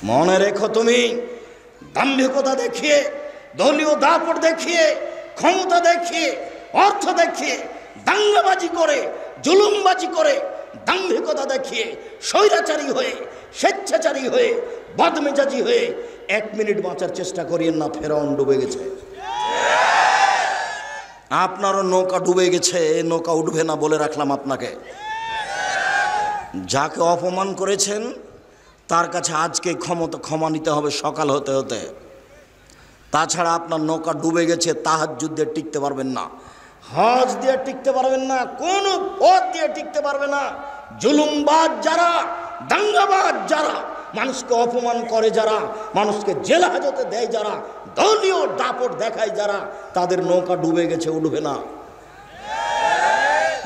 মনে রেখো, তুমি দাম্ভিকতা দেখিয়ে, দলীয় দাপট দেখিয়ে, ক্ষমতা দেখিয়ে, অর্থ দেখিয়ে, দাঙ্গাবাজি করে, জুলুমবাজি করে, দাম্ভিকতা দেখিয়ে, স্বৈরাচারী হয়ে, স্বেচ্ছাচারী হয়ে, বদমেজাজি হয়ে 1 মিনিট বাঁচার চেষ্টা করিয়েন না। ফেরাউন ডুবে গেছে, আপনারও নৌকা ডুবে গেছে, নৌকা উঠবে না বলে রাখলাম আপনাকে। যাকে অপমান করেছেন তার কাছে আজকে ক্ষমা নিতে হবে সকাল হতে হতে। তাছাড়া আপনার নৌকা ডুবে গেছে, তাহাজ্জুদ দিয়ে টিকতে পারবেন না, হজ দিয়ে টিকতে পারবেন না, কোনো পথ দিয়ে টিকতে পারবে না। জুলুমবাজ যারা, দাঙ্গাবাজ যারা, মানুষকে অপমান করে যারা, মানুষকে জেল হাজতে দেয় যারা, দলীয় দাপট দেখায় যারা, তাদের নৌকা ডুবে গেছে, উঠবে না।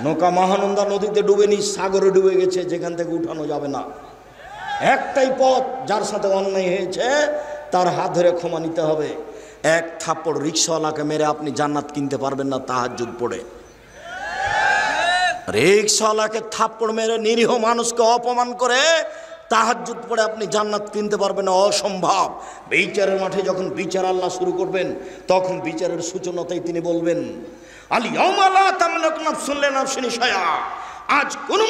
নৌকা মহানন্দা নদীতে ডুবেনি, সাগরে ডুবে গেছে, যেখান থেকে উঠানো যাবে না। একটাই পথ, যার সাথে অন্যায় হয়েছে তার হাত ধরে ক্ষমা নিতে হবে। 1 থাপ্পড় রিক্সাওয়ালাকে মেরে আপনি জান্নাত কিনতে পারবেন না তাহাজ্জুদ পড়ে। রিক্সাওয়ালাকে থাপ্পড় মেরে, নিরীহ মানুষকে অপমান করে তাহাজ্জুদ পড়ে আপনি জান্নাত কিনতে পারবেন না, অসম্ভব। বিচারের মাঠে যখন বিচার আল্লাহ শুরু করবেন, তখন বিচারের সূচনাতেই তিনি বলবেন, আল ইয়াউমা লা তামলিকু নাফসুন লিনাফসিন শাইআ। আজ কোনো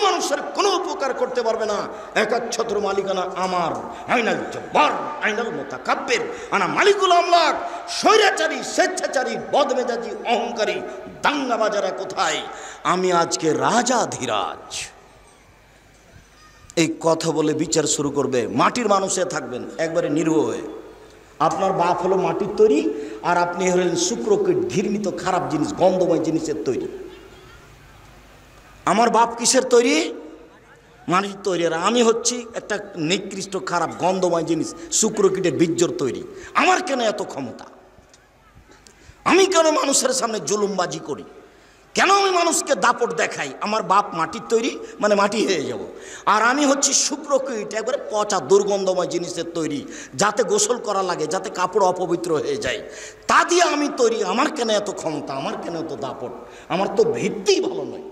মানুষের কোনো উপকার করতে পারবে না, একচ্ছত্র মালিকানা আমার। আইনাল জব্বার আইনাল মুতাকাব্বির আনা মালিকুল আমলাক। স্বৈরাচারী, স্বেচ্ছাচারী, বদমেজাজি, অহংকারী, দাঙ্গাবাজারা কোথায়? আমি আজকে রাজাধিরাজ। এই কথা বলে বিচার শুরু করবে। মাটির মানুষে থাকবেন একবারে নির্ভয় হয়ে। আপনার বাপ হলো মাটির তৈরি, আর আপনি হলেন শুক্রকীট, ঘৃণিত খারাপ জিনিস, গন্ধময় জিনিসের তৈরি। আমার বাপ কিসের তৈরি? মাটির তৈরি। আর আমি হচ্ছি একটা নিকৃষ্ট, খারাপ, গন্ধময় জিনিস, শুক্রকীটের বীর্যর তৈরি। আমার কেন এত ক্ষমতা? আমি কেন মানুষের সামনে জুলুমবাজি করি? কেন আমি মানুষকে দাপট দেখাই? আমার বাপ মাটির তৈরি, মানে মাটি হয়ে যাব। আর আমি হচ্ছি শুক্রকীট, একবারে পচা দুর্গন্ধময় জিনিসের তৈরি, যাতে গোসল করা লাগে, যাতে কাপড় অপবিত্র হয়ে যায়, তা দিয়ে আমি তৈরি। আমার কেন এত ক্ষমতা? আমার কেন এত দাপট? আমার তো ভিত্তিই ভালো নয়।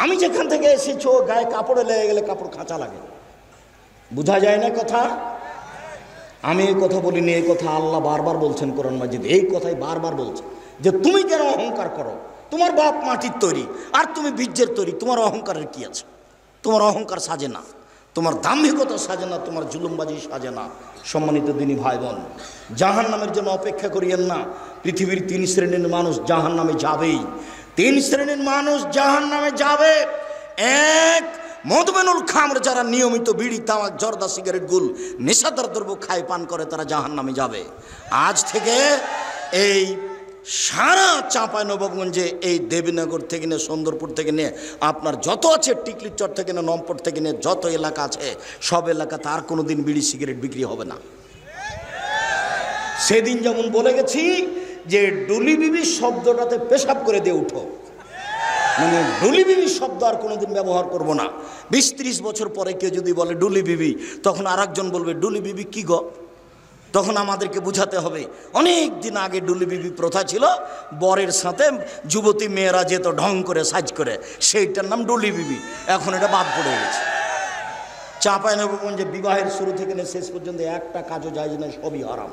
আমি যেখান থেকে এসেছো, গায়ে কাপড়ে লেগে গেলে কাপড় খাঁচা লাগে, বোঝা যায় না কথা? আমি এই কথা বলিনি, এই কথা আল্লাহ বারবার বলছেন কোরআন মাজিদে। এই কথাই বারবার বলছে যে তুমি কেন অহংকার করো? তোমার বাপ মাটির তৈরি, আর তুমি বীর্যের তৈরি। তোমার অহংকারের কি আছে? তোমার অহংকার সাজে না, তোমার দাম্ভিকতা সাজে না, তোমার জুলুমবাজি সাজে না। সম্মানিত দিনী ভাই বোন, জাহান নামের জন্য অপেক্ষা করিয়েন না। পৃথিবীর 3 শ্রেণীর মানুষ জাহান নামে যাবেই। 3 শ্রেণীর মানুষ জাহান নামে যাবে। 1, মদমেনুল খামর, যারা নিয়মিত বিড়ি, তামাক, জর্দা, সিগারেট, গুল, নেশাদার দ্রব্য খায়, পান করে, তারা জাহান নামে যাবে। আজ থেকে এই সারা চাঁপাইনবাবগঞ্জে, এই দেবীনগর থেকে নিয়ে, সুন্দরপুর থেকে নিয়ে, আপনার যত আছে, টিকলিচর থেকে নিয়ে, নমপট থেকে নিয়ে যত এলাকা আছে, সব এলাকাতে আর কোনো দিন বিড়ি সিগারেট বিক্রি হবে না। সেদিন যেমন বলে গেছি যে ডুলি বিবি শব্দটাতে পেশাব করে দিয়ে উঠো, মানে ডুলি বিবি শব্দ আর কোনোদিন ব্যবহার করব না। 20-30 বছর পরে কেউ যদি বলে ডুলি বিবি, তখন আর একজন বলবে ডুলি বিবি কি গো? তখন আমাদেরকে বুঝাতে হবে অনেক দিন আগে ডুলি বিবি প্রথা ছিল, বরের সাথে যুবতী মেয়েরা যেত ঢং করে, সাজ করে, সেইটার নাম ডুলি বিবি। এখন এটা বাদ পড়ে গেছে। চাঁপাইনবাবগঞ্জে বিবাহের শুরু থেকে শেষ পর্যন্ত একটা কাজও যায় না, সবই হারাম।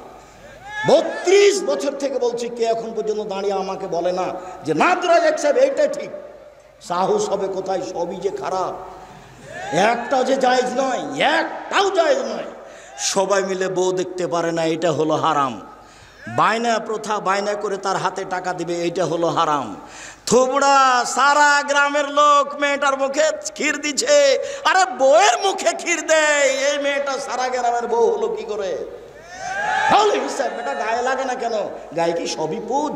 32 বছর থেকে বলছি, কে এখন পর্যন্ত দাঁড়িয়ে আমাকে বলে না যে না দুরাজাক সাহেব এইটা ঠিক? সাহস হবে কোথায়? সবই যে খারাপ, একটাও যে জায়েজ নয়, একটাও জায়েজ নয়। সবাই মিলে বউ দেখতে পারে না, এটা হলো হারাম। বায়না প্রথা, বায়না করে তার হাতে টাকা দিবে, এইটা হলো হারাম। থুবড়া, সারা গ্রামের লোক মেয়েটার মুখে ক্ষীর দিচ্ছে, আরে বউয়ের মুখে ক্ষীর দেয়, এই মেয়েটা সারা গ্রামের বউ হলো কি করে? বেটা গায়ে লাগে না কেন? গায়ে কি সবই পুজ?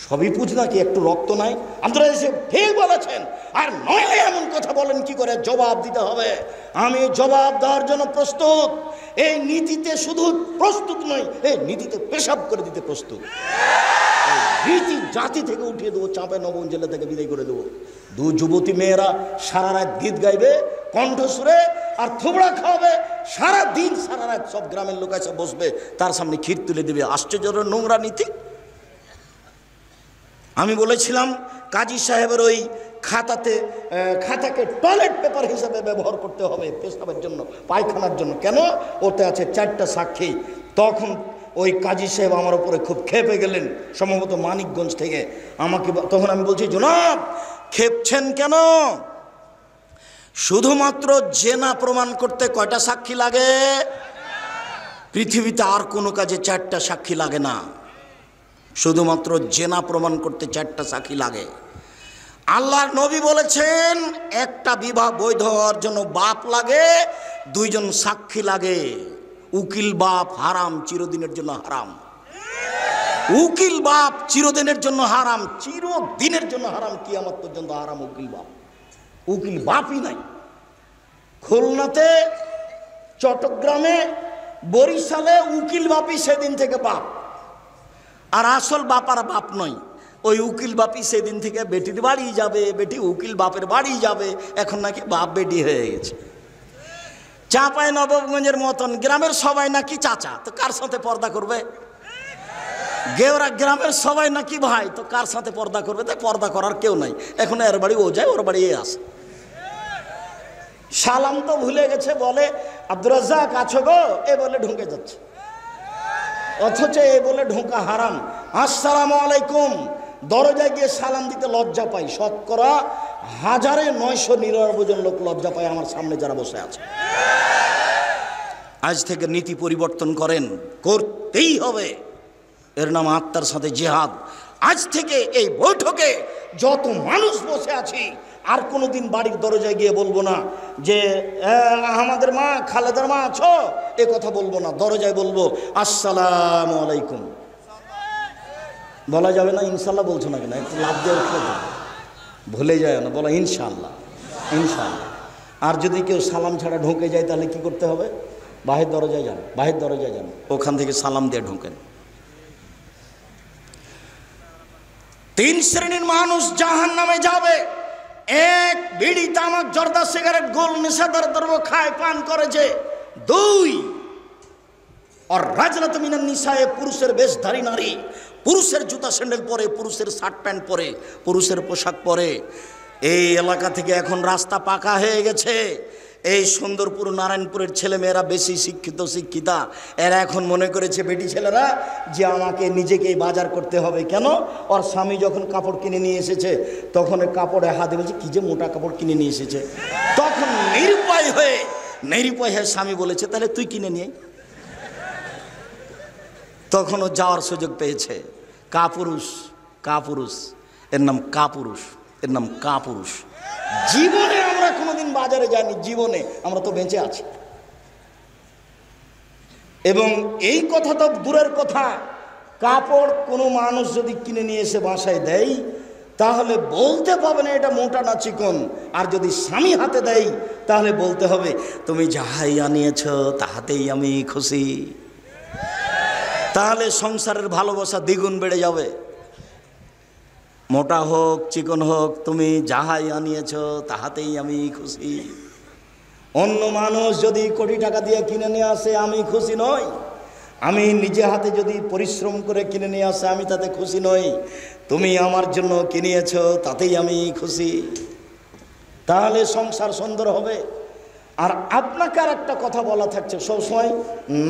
সবই পুজ নাকি? একটু রক্ত নাই? আপনারা এসে ঠিক বলেছেন। আর নইলে এমন কথা বলেন কি করে? জবাব দিতে হবে। আমি জবাব দেওয়ার জন্য প্রস্তুত। এই নীতিতে শুধু প্রস্তুত নই, এই নীতিতে পেশাব করে দিতে প্রস্তুত। নীতি জাতি থেকে উঠিয়ে দেবো, চাঁপাইনবাবগঞ্জ জেলা থেকে বিদায় করে দেবো। 2 যুবতী মেয়েরা সারা রাত গীত গাইবে কণ্ঠসুরে, আর থুবড়া খাওয়াবে সারা দিন, সারা রাত। সব গ্রামের লোক এসে বসবে, তার সামনে ক্ষীর তুলে দেবে। আশ্চর্য নোংরা নীতি। আমি বলেছিলাম কাজী সাহেবের ওই খাতাকে টয়লেট পেপার হিসাবে ব্যবহার করতে হবে পেশাবের জন্য, পায়খানার জন্য। কেন? ওতে আছে 4টা সাক্ষী। তখন ওই কাজী সাহেব আমার উপরে খুব ক্ষেপে গেলেন, সম্ভবত মানিকগঞ্জ থেকে। তখন আমি বলছি, জনাব ক্ষেপছেন কেন? শুধুমাত্র জেনা প্রমাণ করতে কয়টা সাক্ষী লাগে? পৃথিবীতে আর কোনো কাজে 4টা সাক্ষী লাগে না, শুধুমাত্র জেনা প্রমাণ করতে 4টা সাক্ষী লাগে। আল্লাহর নবী বলেছেন একটা বিবাহ বৈধ হওয়ার জন্য বাপ লাগে, 2 জন সাক্ষী লাগে। উকিল বাপ হারাম, চিরদিনের জন্য হারাম। উকিল বাপ চিরদিনের জন্য হারাম, চিরদিনের জন্য হারাম, কিয়ামত পর্যন্ত হারাম উকিল বাপ। উকিল বাপই নাই। খুলনাতে, চট্টগ্রামে, বরিশালে উকিল বাপই সেদিন থেকে বাপ। আর আসল বাপ আর বাপ নয়, ওই উকিল বাপই সেদিন থেকে বেটির বাড়ি যাবে, বেটি উকিল বাপের বাড়ি যাবে। এখন নাকি বাপ বেটি হয়ে গেছে। চাঁপাই নবাবগঞ্জের মতন গ্রামের সবাই নাকি চাচা, তো কার সাথে পর্দা করবে? গেওরা গ্রামের সবাই নাকি ভাই, তো কার সাথে পর্দা করবে? তাই পর্দা করার কেউ নাই। এখন এর বাড়ি ও যায়, ওর বাড়ি এ আসে। সালাম তো ভুলে গেছে, বলে আব্দুর রাজ্জাক আছো গো, এ বলে ঢুকে যাচ্ছে। অথচ এ বলে ঢোকা হারাম। আসসালামু আলাইকুম, দরজায় গিয়ে সালাম দিতে লজ্জা পাই। শতকরা 1999 জন লোক লজ্জা পায় আমার সামনে যারা বসে আছে। আজ থেকে নীতি পরিবর্তন করেন, করতেই হবে। এর নাম আত্মার সাথে জিহাদ। আজ থেকে এই বৈঠকে যত মানুষ বসে আছি, আর কোনোদিন বাড়ির দরজায় গিয়ে বলবো না যে আমাদের মা খালেদার মা আছো, এ কথা বলবো না। দরজায় বলবো আসসালামু আলাইকুম। বলা যাবে না ইনশাল্লাহ? বলছো না কেন? একটু লাভ দিয়ে উঠলে ভুলে যায় না, বলা ইনশাল্লাহ, ইনশাল্লাহ। আর যদি কেউ সালাম ছাড়া ঢুকে যায় তাহলে কি করতে হবে? বাহির দরজায় যান, বাহির দরজায় যান, ওখান থেকে সালাম দিয়ে ঢোকেন। 3 শ্রেণীর মানুষ জাহান্নামে যাবে। 1, বিড়ি তামাক জর্দা সিগারেট গোল নেশাদার দ্রব্য খায় পান করেছে। 2, আর রাজরাত মিনান নিসায়ে, পুরুষের বেশধারী নারী, পুরুষের জুতা স্যান্ডেল পরে, পুরুষের শার্ট প্যান্ট পরে, পুরুষের পোশাক পরে। এই এলাকা থেকে এখন রাস্তা পাকা হয়ে গেছে। এই সুন্দরপুর নারায়ণপুরের ছেলেমেয়েরা বেশি শিক্ষিতা। এরা এখন মনে করেছে বেটি ছেলেরা যে আমাকে নিজেকেই বাজার করতে হবে। কেন? ওর স্বামী যখন কাপড় কিনে নিয়ে এসেছে, তখন কাপড়ে হাতে বলছে কি যে মোটা কাপড় কিনে নিয়ে এসেছে। তখন নিরুপায় হয়ে স্বামী বলেছে তাহলে তুই কিনে নিয়ে। তখনও যাওয়ার সুযোগ পেয়েছে। কাপুরুষ, এর নাম কাপুরুষ, এর নাম কাপুরুষ। জীবনে আমরা কোনোদিন বাজারে যাইনি, জীবনে আমরা তো বেঁচে আছি। এবং এই কথা তো দূরের কথা, কাপড় কোনো মানুষ যদি কিনে নিয়ে এসে বাসায় দেয় তাহলে বলতে পাবে না এটা মোটা না চিকন। আর যদি স্বামী হাতে দেয় তাহলে বলতে হবে তুমি যাহাই আনিয়েছ তাহাতেই আমি খুশি। তাহলে সংসারের ভালোবাসা দ্বিগুণ বেড়ে যাবে। মোটা হোক চিকন হোক, তুমি যাহাই আনিয়েছ তাহাতেই আমি খুশি। অন্য মানুষ যদি কোটি টাকা দিয়ে কিনে নিয়ে আসে আমি খুশি নই। আমি নিজে হাতে যদি পরিশ্রম করে কিনে নিয়ে আসে আমি তাতে খুশি নই। তুমি আমার জন্য কিনিয়েছ তাতেই আমি খুশি। তাহলে সংসার সুন্দর হবে। আর আপনাকে আর একটা কথা বলা থাকছে, সবসময়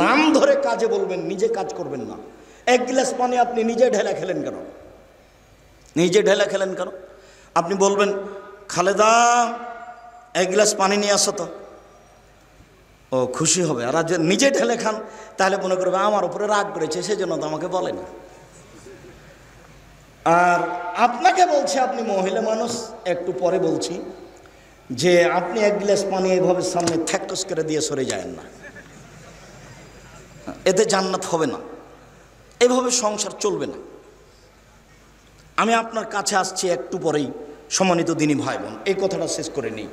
নাম ধরে কাজে বলবেন, নিজে কাজ করবেন না। 1 গ্লাস পানি আপনি নিজে ঢেলে খেলেন কেন? আপনি বলবেন খালেদা 1 গ্লাস পানি নিয়ে আসো তো, ও খুশি হবে। আর নিজে ঢেলে খান তাহলে মনে করবে আমার উপরে রাগ করেছে, সেজন্য তো আমাকে বলে না। আর আপনাকে বলছি, আপনি মহিলা মানুষ, একটু পরে বলছি যে আপনি 1 গ্লাস পানি এভাবে সামনে থ্যাকস করে দিয়ে সরে যায়েন না, এতে জান্নাত হবে না। এভাবে সংসার চলবে না। আমি আপনার কাছে আসছি একটু পরেই। সম্মানিত দিনী ভাই বোন, এই কথাটা শেষ করে নিই।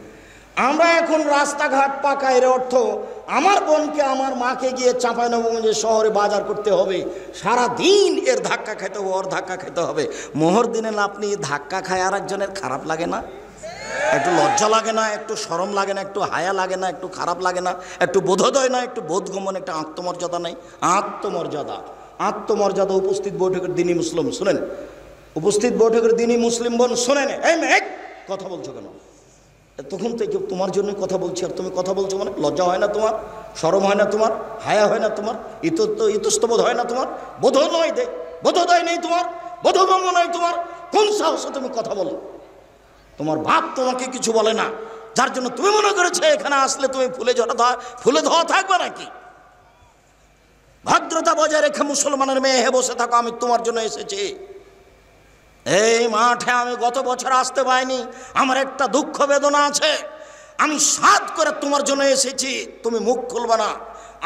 আমরা এখন রাস্তাঘাট পাকা, এর অর্থ আমার বোনকে আমার মাকে গিয়ে চাঁপাইনবাবগঞ্জের শহরে বাজার করতে হবে, সারা দিন এর ধাক্কা খেতে হবে, ওর ধাক্কা খেতে হবে। মোহর দিনে আপনি ধাক্কা খায় আর একজনের খারাপ লাগে না? একটু লজ্জা লাগে না? একটু শরম লাগে না? একটু হায়া লাগে না? একটু খারাপ লাগে না? একটু বোধোদয় না? একটু বোধগমন, একটা আত্মমর্যাদা নেই? আত্মমর্যাদা উপস্থিত বৈঠকের দিনই মুসলিম। শুনেন, উপস্থিত বৈঠকের দিনই মুসলিম বোন শোনেন, এই মেয়ে কথা বলছো কেন? তখন থেকে তোমার জন্য কথা বলছি, আর তুমি কথা বলছো মানে লজ্জা হয় না তোমার? শরম হয় না তোমার? হায়া হয় না তোমার? ইতস্তবোধ হয় না তোমার? বোধোদয় নেই তোমার? বোধগম্য নয় তোমার? কোন সাহসে তুমি কথা বলো? তোমার বাপ তোমাকে কিছু বলে না, যার জন্য তুমি মনে করেছো এখানে আসলে তুমি ফুলে ধোয়া থাকবে নাকি? ভদ্রতা বজায় রেখে মুসলমানের মেয়ে হে বসে থাকো, আমি তোমার জন্য এসেছি। এই মাঠে আমি গত বছর আসতে পাইনি, আমার একটা দুঃখ বেদনা আছে। আমি সাধ করে তোমার জন্য এসেছি, তুমি মুখ খুলবে না।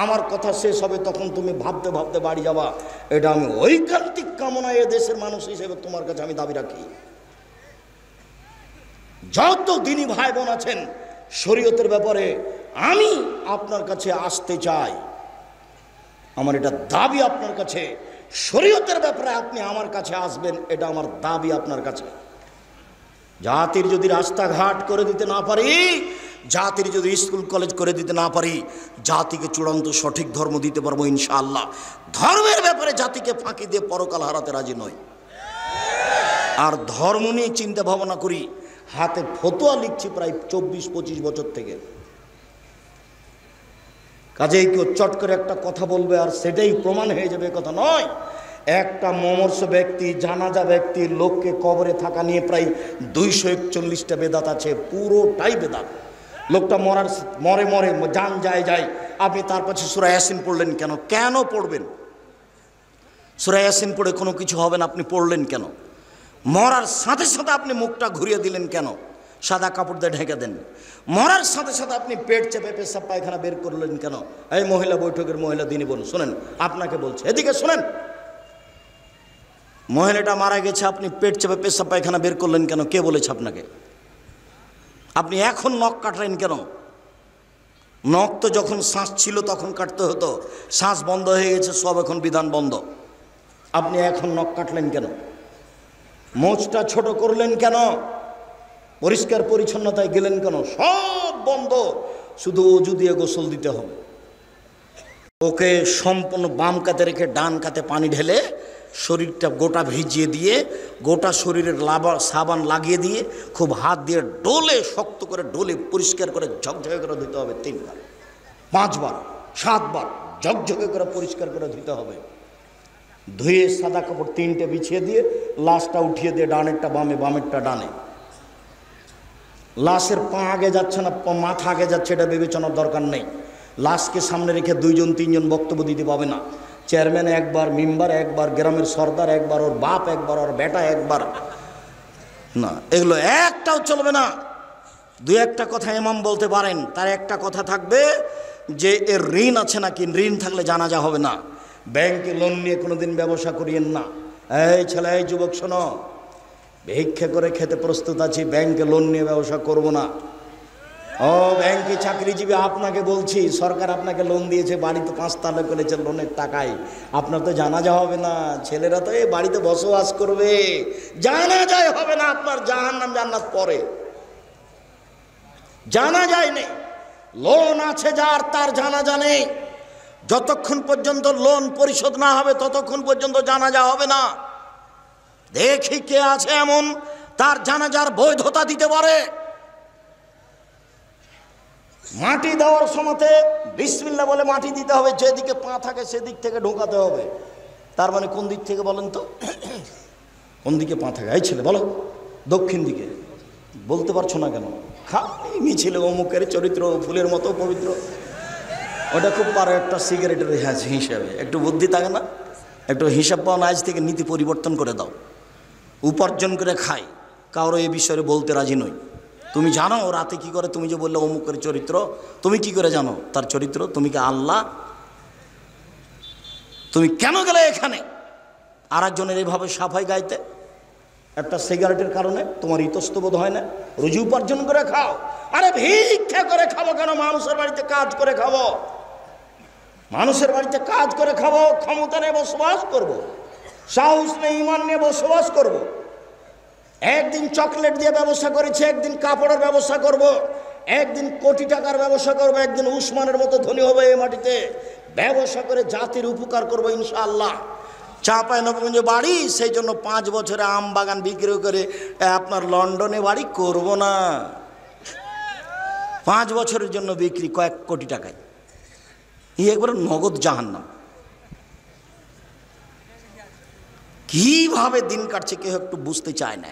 আমার কথা শেষ হবে তখন তুমি ভাবতে ভাবতে বাড়ি যাবা। এটা আমি ঐকান্তিক কামনা এ দেশের মানুষ হিসেবে তোমার কাছে আমি দাবি রাখি। যত দিনী ভাই বোন আছেন, শরীয়তের ব্যাপারে আমি আপনার কাছে আসতে চাই। আমার এটা দাবি আপনার কাছে, শরীয়তের ব্যাপারে আপনি আমার কাছে আসবেন, এটা আমার দাবি আপনার কাছে। জাতির যদি রাস্তাঘাট করে দিতে না পারি, জাতির যদি স্কুল কলেজ করে দিতে না পারি, জাতিকে চূড়ান্ত সঠিক ধর্ম দিতে পারবো ইনশাআল্লাহ। ধর্মের ব্যাপারে জাতিকে ফাঁকি দিয়ে পরকাল হারাতে রাজি নই। আর ধর্ম নিয়ে চিন্তা ভাবনা করি, হাতে ফতোয়া লিখছি প্রায় 24-25 বছর থেকে। কাজেই কেউ চট করে একটা কথা বলবে আর সেটাই প্রমাণ হয়ে যাবে, কথা নয়। একটা মমর্ষ ব্যক্তি, জানাজা ব্যক্তি, লোককে কবরে থাকা নিয়ে প্রায় 241টা বেদাত আছে, পুরোটাই বেদাত। লোকটা মরে জান যায়, আপনি তার পাশে সূরা ইয়াসিন পড়লেন কেন? কেন পড়বেন? সূরা ইয়াসিন পড়ে কোনো কিছু হবে না, আপনি পড়লেন কেন? মরার সাথে সাথে আপনি মুখটা ঘুরিয়ে দিলেন কেন? সাদা কাপড় দিয়ে ঢেকে দেন। মরার সাথে সাথে আপনি পেট চেপে পেশাব পায়খানা বের করলেন কেন? এই মহিলা বৈঠকের মহিলা দিনী বোন শোনেন, আপনাকে বলছে, এদিকে শোনেন। মহিলাটা মারা গেছে, আপনি পেট চেপে পেশাব পায়খানা বের করলেন কেন? কে বলেছে আপনাকে? আপনি এখন নখ কাটলেন কেন? নখ তো যখন শ্বাস ছিল তখন কাটতে হতো, শ্বাস বন্ধ হয়ে গেছে, সব এখন বিধান বন্ধ। আপনি এখন নখ কাটলেন কেন? মোচটা ছোট করলেন কেন? পরিষ্কার পরিচ্ছন্নতায় গেলেন কেন? সব বন্ধ, শুধু অজু দিয়ে গোসল দিতে হবে। ওকে সম্পূর্ণ বাম কাতে রেখে ডান কাতে পানি ঢেলে শরীরটা গোটা ভিজিয়ে দিয়ে, গোটা শরীরের সাবান লাগিয়ে দিয়ে খুব হাত দিয়ে ডোলে, শক্ত করে ডোলে পরিষ্কার করে ঝকঝকে করে ধুতে হবে। 3 বার, 5 বার, 7 বার ঝকঝকে করে পরিষ্কার করে ধুতে হবে। ধুয়ে সাদা কাপড় 3টে বিছিয়ে দিয়ে লাশটা উঠিয়ে দিয়ে, ডানেরটা বামে, বামেরটা ডানে। লাশের পা আগে যাচ্ছে না, মাথা আগে যাচ্ছে, এটা বিবেচনার দরকার নেই। লাশকে সামনে রেখে 2-3জন বক্তব্য দিতে পাবে না। চেয়ারম্যান একবার, মেম্বার একবার, গ্রামের সর্দার একবার, ওর বাপ একবার, ওর বেটা একবার, না, এগুলো একটাও চলবে না। 2-1টা কথা ইমাম বলতে পারেন, তার একটা কথা থাকবে যে এর ঋণ আছে নাকি, ঋণ থাকলে জানাজা হবে না। ব্যাংকে লোন নিয়ে কোনোদিন ব্যবসা করিয়েন না। এই ছেলে, এই যুবক শোনো, ভিক্ষা করে খেতে প্রস্তুত আছি, ব্যাংকে লোন নিয়ে ব্যবসা করব না। ও ব্যাংকে চাকরিজীবী, আপনাকে বলছি, সরকার আপনাকে লোন দিয়েছে, বাড়িতে 5 তালা করেছে লোনের টাকায়, আপনার তো জানাজা হবে না। ছেলেরা তো এই বাড়িতে বসবাস করবে, জানাজাই হবে না। আপনার জাহান্নাম জান্নাত পরে, জানাজাই নেই। লোন আছে যার, তার জানাজা নেই। যতক্ষণ পর্যন্ত লোন পরিশোধ না হবে ততক্ষণ পর্যন্ত জানাজা হবে না। দেখি কে আছে এমন তার জানাজার বৈধতা দিতে পারে। মাটি দেওয়ার সময়তে বিসমিল্লাহ বলে মাটি দিতে হবে, যেদিকে পা থাকে সেদিক থেকে ঢোকাতে হবে। তার মানে কোন দিক থেকে বলেন তো? কোন দিকে পা থাকে? এই ছেলে বলো, দক্ষিণ দিকে। বলতে পারছো না কেন? খালি মিছিলে অমুকের চরিত্র ফুলের মতো পবিত্র, ওটা খুব পারো একটা সিগারেটের হিসাবে। একটু বুদ্ধি থাকে না? একটু হিসাব পাও না, আজ থেকে নীতি পরিবর্তন করে দাও। উপার্জন করে খাই, কারো এ বিষয়ে বলতে রাজি নই। তুমি জানো ও রাতে কি করে? তুমি যে বললে অমুকের চরিত্র, তুমি কি করে জানো তার চরিত্র? তুমি কি আল্লাহ? তুমি কেন গেলে এখানে আর একজনের এইভাবে সাফাই গাইতে? একটা সিগারেটের কারণে তোমার ইতস্তবোধ হয় না? রুজি উপার্জন করে খাও। আরে ভিক্ষা করে খাবো কেন? মানুষের বাড়িতে কাজ করে খাবো, মানুষের বাড়িতে কাজ করে খাবো। ক্ষমতা নিয়ে বসবাস করবো, সাহস নিয়ে, ইমান নিয়ে বসবাস করবো। একদিন চকলেট দিয়ে ব্যবসা করেছি, একদিন কাপড়ের ব্যবসা করব, একদিন কোটি টাকার ব্যবসা করব, একদিন উসমানের মতো ধনী হবে এই মাটিতে। ব্যবসা করে জাতির উপকার করবো ইনশাআল্লাহ। চাঁপাইনবাবগঞ্জে বাড়ি, সেই জন্য 5 বছরে আম বাগান বিক্রি করে আপনার লন্ডনে বাড়ি করব না। 5 বছরের জন্য বিক্রি কয়েক কোটি টাকায়, এই একবারে নগদ জাহান্নাম। কিভাবে দিন কাটছে কেউ একটু বুঝতে চায় না।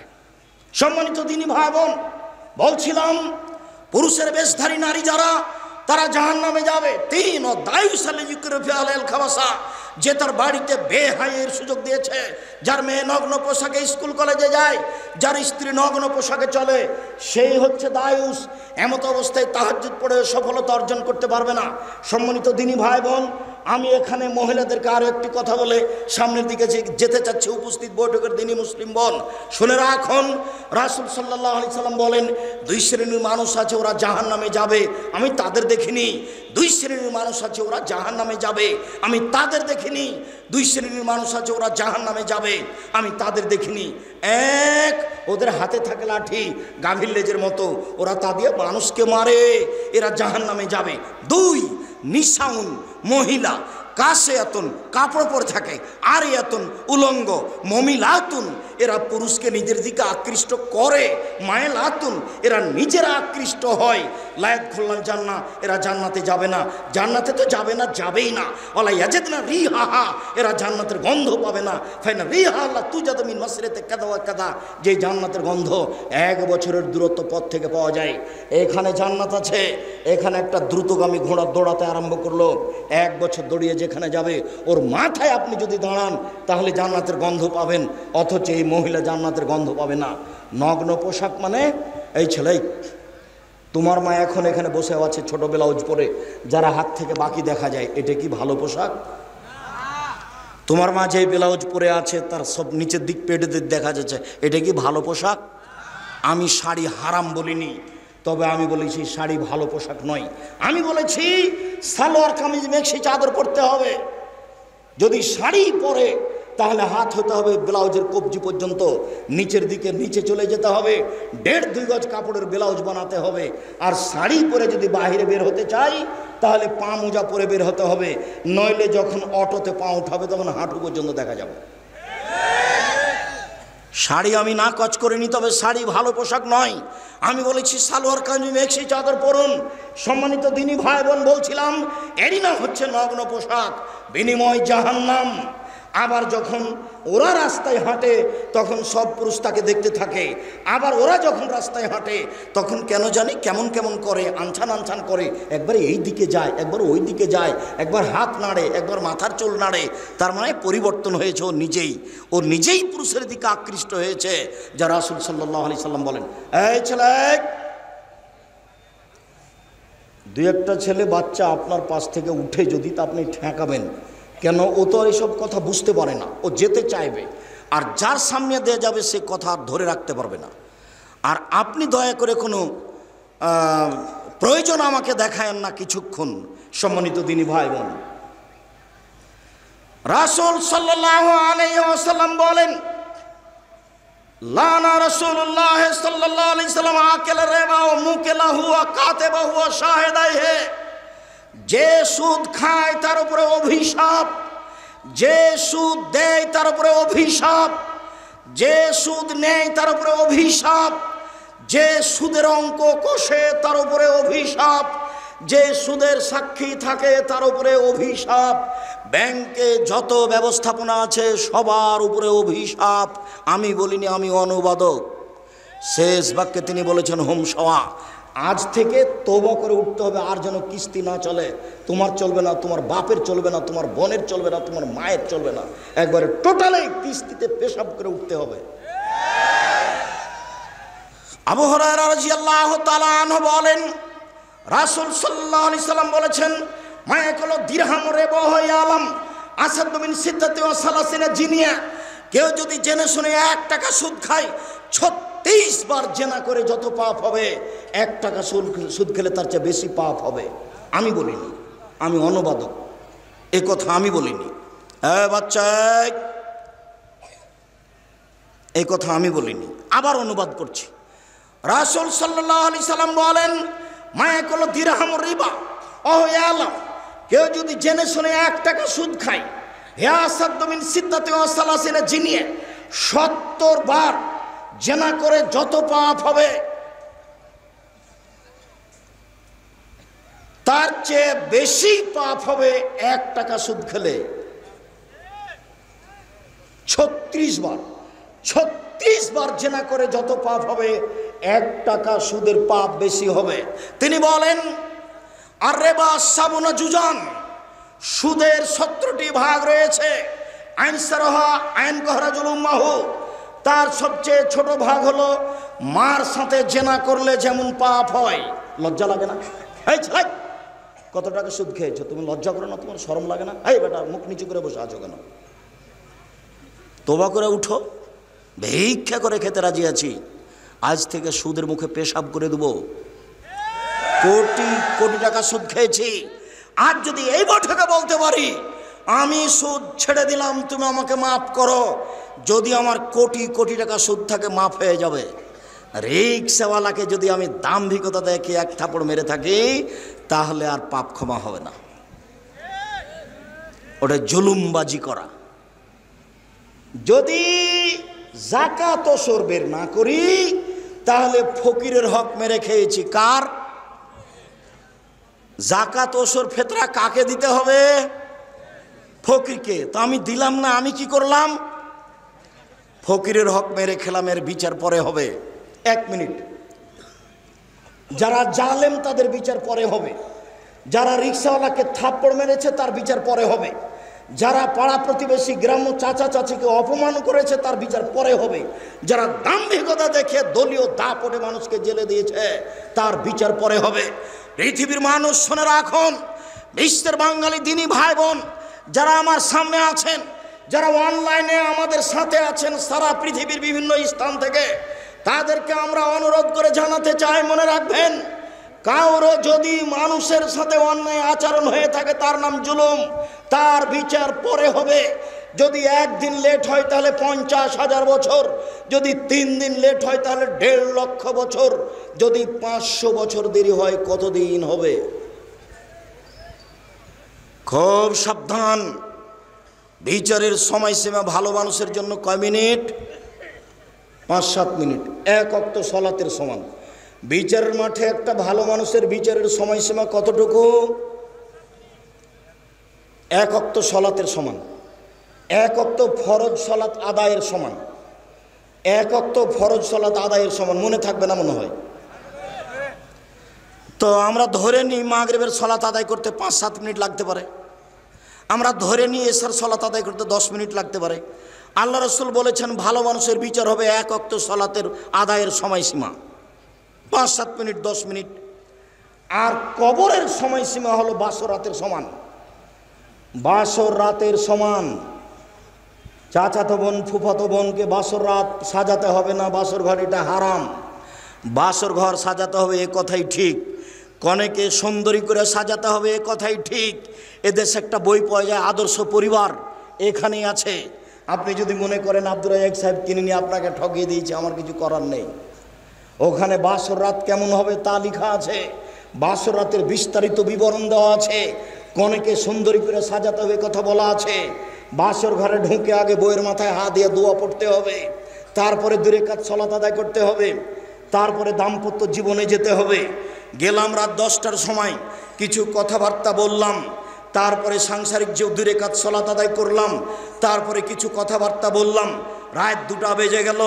সম্মানিত দিনী ভাই বোন, বলছিলাম পুরুষের বেশধারী নারী যারা, তারা জাহান্নামে যাবে। 3 ও দায়ু সালে ইউক্রেফি আলাল খাবাসা, যে তার বাড়িতে বেহাইয়ের সুযোগ দিয়েছে, যার মেয়ে নগ্ন পোশাকে স্কুল কলেজে যায়, যার স্ত্রী নগ্ন পোশাকে চলে, সেই হচ্ছে দায়ুস। এমত অবস্থায় তাহাজ্জুদ পড়ে সফলতা অর্জন করতে পারবে না। সম্মানিত দিনী ভাই বোন, আমি এখানে মহিলাদেরকে আরও একটি কথা বলে সামনের দিকে যেতে চাচ্ছি। উপস্থিত বৈঠকের দিনী মুসলিম বোন, শুনে রাখুন, রাসূল সাল্লাল্লাহু আলাইহি সাল্লাম বলেন, 2 শ্রেণীর মানুষ আছে, ওরা জাহান্নামে যাবে, আমি তাদের দেখিনি। 2 শ্রেণীর মানুষ আছে, ওরা জাহান্নামে যাবে, আমি তাদের দেখিনি। 2 শ্রেণীর মানুষ আছে, ওরা জাহান্নামে যাবে, আমি তাদের দেখিনি। 1, ওদের হাতে থাকে লাঠি, গাভীর লেজের মতো, ওরা তা দিয়ে মানুষকে মারে, এরা জাহান্নামে যাবে। 2, নিসাউন, মহিলা, কাসেয়াতুন, কাপড় পরে থাকে, আরিয়াতুন, উলঙ্গ, মমিলাতুন, এরা পুরুষকে নিজের দিকে আকৃষ্ট করে, মায়েলাতুন, এরা নিজেরা আকৃষ্ট হয়, লায়াত খুল্লাল জান্নাহ, এরা জান্নাতে যাবে না, জান্নাতে তো যাবে না, যাবেই না। ওয়ালা ইয়াজিদনা রিহাহা, এরা জান্নাতের গন্ধ পাবে না। ফাইনা রিহা লা তুজাদু মিন মাসরিতে কাদা ওয়া কাদা, যে জান্নাতের গন্ধ 1 বছরের দূরত্ব পথ থেকে পাওয়া যায়। এখানে জান্নাত আছে, এখানে একটা দ্রুতগামী ঘোড়া দৌড়াতে আরম্ভ করলো, 1 বছর দৌড়িয়ে যেখানে যাবে, ওর মাথায় আপনি যদি দাঁড়ান তাহলে জান্নাতের গন্ধ পাবেন, অথচ এই মহিলা জান্নাতের গন্ধ পাবে না। নগ্ন পোশাক মানে, এই ছেলে, তোমার মা এখন এখানে বসে আছে ছোট ব্লাউজ পরে, যারা হাত থেকে বাকি দেখা যায়, এটা কি ভালো পোশাক? তোমার মা যে ব্লাউজ পরে আছে তার সব নিচের দিক পেটে দেখা যাচ্ছে, এটা কি ভালো পোশাক? আমি শাড়ি হারাম বলিনি, তবে আমি বলেছি শাড়ি ভালো পোশাক নয়। আমি বলেছি সালোয়ার কামিজ মেক্সি চাদর পরতে হবে। যদি শাড়ি পরে তাহলে হাত হতে হবে ব্লাউজের কবজি পর্যন্ত, নিচের দিকে নিচে চলে যেতে হবে, 1.5-2 গজ কাপড়ের ব্লাউজ বানাতে হবে। আর শাড়ি পরে যদি বাইরে বের হতে চাই তাহলে পা মোজা পরে বের হতে হবে, নইলে যখন অটোতে পা উঠাবে তখন হাঁটু পর্যন্ত দেখা যাবে। শাড়ি আমি না কচ করিনি, তবে শাড়ি ভালো পোশাক নয়। আমি বলেছি সালোয়ার কামিজ মেক্সি চাদর পরুন। সম্মানিত দিনী ভাই বোন, বলছিলাম এরই নাম হচ্ছে নগ্ন পোশাক, বিনিময় জাহান্নাম। আবার যখন ওরা রাস্তায় হাঁটে তখন সব পুরুষ তাকে দেখতে থাকে, আবার ওরা যখন রাস্তায় হাঁটে তখন কেন জানি কেমন কেমন করে, আনছান আনছান করে, একবার এই দিকে যায়, একবার ওই দিকে যায়, একবার হাত নাড়ে, একবার মাথার চুল নাড়ে। তার মানে পরিবর্তন হয়েছে ও নিজেই পুরুষের দিকে আকৃষ্ট হয়েছে, যা রাসূল সাল্লাল্লাহু আলাইহি সাল্লাম বলেন, এই ছেলে, 2-1টা ছেলে বাচ্চা আপনার পাশ থেকে উঠে যদি তা আপনি ঠেকাবেন কেন? ও তো আর এসব কথা বুঝতে পারে না, ও যেতে চাইবে, আর যার সামনে দিয়ে যাবে সে কথা আর ধরে রাখতে পারবে না। আর আপনি দয়া করে কোনো প্রয়োজন আমাকে দেখায়েন না কিছুক্ষণ। সম্মানিত দিনী ভাই বোন, রাসূল সাল্লাল্লাহু আলাইহি ওয়াসাল্লাম বলেন, লানা রাসূলুল্লাহ সাল্লাল্লাহু আলাইহি সাল্লাম আকেলা রিবা ওয়া মুকিলাহু ওয়া কাতিবাহু ওয়া শাহিদাইহি, যে সুদ খায় তার উপরে অভিশাপ, যে সুদ দেয় তার উপরে অভিশাপ, যে সুদ নেয় তার উপরে অভিশাপ, যে সুদের অঙ্ক কষে তার উপরে অভিশাপ, যে সুদের সাক্ষী থাকে তার উপরে অভিশাপ, ব্যাংকে যত ব্যবস্থাপনা আছে সবার উপরে অভিশাপ। আমি বলিনি, আমি অনুবাদক। শেষ বাক্যে তিনি বলেছেন, হোম সওয়া, আজ থেকে তওবা করে উঠতে হবে, আর যেন কিস্তি না চলে। তোমার চলবে না, তোমার বাপের চলবে না, তোমার বোনের চলবে না, তোমার মায়ের চলবে না, একবারে টোটালি কিস্তিতে পেশাব করে উঠতে হবে। আবু হুরায়রা রাদিয়াল্লাহু তাআলা আনহু বলেন, রাসূল সাল্লাল্লাহু আলাইহি সাল্লাম বলেছেন, মায়াকুল দিরহাম রিবা আলাম আসাদ মিন সিত্তাতি ওয়া সালাসিনা জিনিয়া, কেউ যদি জেনে শুনে 1 টাকা সুদ খায়, 36 বার জেনা করে যত পাপ হবে, 1 টাকা সুদ খেলে তার চেয়ে বেশি পাপ হবে। আমি বলিনি, আমি অনুবাদক, এ কথা আমি বলিনি। বাচ্চা, এই কথা আমি বলিনি, আবার অনুবাদ করছি। রাসূল সাল্লাল্লাহু আলাইহি সাল্লাম বলেন, মায়াকুল দিরহাম রিবা ওয়া আলাম, কেউ যদি জেনে শুনে 1 টাকা সুদ খায় ইয়া সাদ্দু মিন সিদ্দাতি ওয়া সালাসিনা জিনিয়া, 70 বার জেনা করে যত পাপ হবে তার চেয়ে বেশি পাপ হবে 1 টাকা সুদ খেলে। 36 বার, 36 বার জেনা করে যত পাপ হবে 1 টাকা সুদের পাপ বেশি হবে। তিনি বলেন আর রেবা সাবুনা জুজান, সুদের 17টি ভাগ রয়েছে। আইন সারহা আইন কহরা জুলুম্মাহু, তার সবচেয়ে ছোট ভাগ হলো মার সাথে জেনা করলে যেমন পাপ হয়। লজ্জা লাগে না? এই ছেলে, কত টাকা সুদ খেয়েছো, তুমি লজ্জা করো না? তোমার শরম লাগে না? এই বেটা, মুখ নিচু করে বসে আছো কেন? তোবা করে উঠো, ভিক্ষা করে খেতে রাজি আছি। আজ থেকে সুদের মুখে পেশাব করে দেবো। কোটি কোটি টাকা সুদ খেয়েছি। আজ যদি এই বৈঠকে বলতে পারি আমি সুদ ছেড়ে দিলাম, তুমি আমাকে মাফ করো, যদি আমার কোটি কোটি টাকা সুদ থাকে মাফ হয়ে যাবে। রিক্সাওয়ালাকে যদি আমি দাম্ভিকতা দেখে 1 থাপড় মেরে থাকি তাহলে আর পাপ ক্ষমা হবে না। ওটা জুলুমবাজি করা। যদি যাকাত ওসর বের না করি তাহলে ফকিরের হক মেরে খেয়েছি। কার? যাকাত ওসর ফেতরা কাকে দিতে হবে? ফকিরকে। তো আমি দিলাম না, আমি কি করলাম? ফকিরের হক মেরে খেলাম, এর বিচার পরে হবে। 1 মিনিট। যারা জালেম তাদের বিচার পরে হবে। যারা রিক্সাওয়ালাকে থাপ্পড় মেরেছে তার বিচার পরে হবে। যারা পাড়া প্রতিবেশী গ্রাম্য চাচা চাচিকে অপমান করেছে তার বিচার পরে হবে। যারা দাম্ভিকতা দেখে দলীয় দাপটে মানুষকে জেলে দিয়েছে তার বিচার পরে হবে। পৃথিবীর মানুষ শুনে রাখুন, বিশ্বের বাঙালি দিনী ভাই বোন যারা আমার সামনে আছেন, যারা অনলাইনে আমাদের সাথে আছেন সারা পৃথিবীর বিভিন্ন স্থান থেকে, তাদেরকে আমরা অনুরোধ করে জানাতে চাই, মনে রাখবেন, কারো যদি মানুষের সাথে অন্যায় আচরণ হয়ে থাকে তার নাম জুলুম, তার বিচার পরে হবে। যদি 1 দিন লেট হয় তাহলে 50,000 বছর, যদি 3 দিন লেট হয় তাহলে 1.5 লক্ষ বছর, যদি 500 বছর দেরি হয় কত দিন হবে? খুব সাবধান। বিচারের সময়সীমা ভালো মানুষের জন্য কয় মিনিট? 5-7 মিনিট। 1 ওয়াক্ত সালাতের সমান। বিচারের মাঠে একটা ভালো মানুষের বিচারের সময়সীমা কতটুকু? 1 ওয়াক্ত সালাতের সমান। 1 ওয়াক্ত ফরজ সালাত আদায়ের সমান। 1 ওয়াক্ত ফরজ সালাত আদায়ের সমান। মনে থাকবে না মনে হয়? তো আমরা ধরে নিই মাগরিবের সালাত আদায় করতে 5-7 মিনিট লাগতে পারে। আমরা ধরে নিই এশার সালাত আদায় করতে 10 মিনিট লাগতে পারে। আল্লাহ রাসূল বলেছেন ভালো মানুষের বিচার হবে 1 ওয়াক্ত সালাতের আদায়ের সময়সীমা 5-7 মিনিট, 10 মিনিট। আর কবরের সময়সীমা হলো বাসর রাতের সমান। বাসর রাতের সমান। চাচাতো বোন ফুফাতো বোনকে বাসর রাত সাজাতে হবে না, বাসর ঘর এটা হারাম। বাসর ঘর সাজাতে হবে এ কথাই ঠিক, কনেকে সুন্দরী করে সাজাতে হবে এ কথাই ঠিক। এদেশে একটা বই পাওয়া যায় আদর্শ পরিবার, এখানেই আছে। আপনি যদি মনে করেন আব্দুর রাজ্জাক সাহেব কিনে নিয়ে আপনাকে ঠকিয়ে দিয়েছে, আমার কিছু করার নেই। ওখানে বাসর রাত কেমন হবে তা লেখা আছে। বাসর রাতের বিস্তারিত বিবরণ দেওয়া আছে। কনেকে সুন্দরী করে সাজাতে হবে কথা বলা আছে। বাসর ঘরে ঢুকে আগে বইয়ের মাথায় হাত দিয়ে দোয়া পড়তে হবে, তারপরে 2 রাকাত সালাত আদায় করতে হবে, তারপরে দাম্পত্য জীবনে যেতে হবে। গেলাম রাত 10টার সময়, কিছু কথাবার্তা বললাম, তারপরে সাংসারিক যে 2 রাকাত সালাত আদায় করলাম, তারপরে কিছু কথাবার্তা বললাম, রাত 2টা বেজে গেল।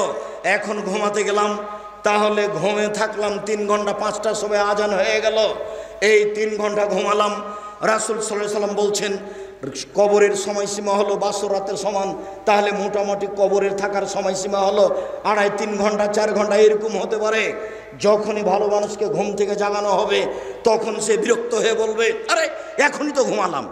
এখন ঘুমাতে গেলাম, তাহলে ঘুমে থাকলাম 3 ঘন্টা, 5টার সময় আজান হয়ে গেল। এই 3 ঘন্টা ঘুমালাম। রাসূল সাল্লাল্লাহু আলাইহি সাল্লাম বলছেন কবরের সময়সীমা হলো বাসর রাতের সমান। তাহলে মোটামুটি কবরের থাকার সময়সীমা হলো 2.5-3 ঘন্টা, 4 ঘন্টা এরকম হতে পারে। যখনই ভালো মানুষকে ঘুম থেকে জাগানো হবে তখন সে বিরক্ত হয়ে বলবে, আরে এখনই তো ঘুমালাম,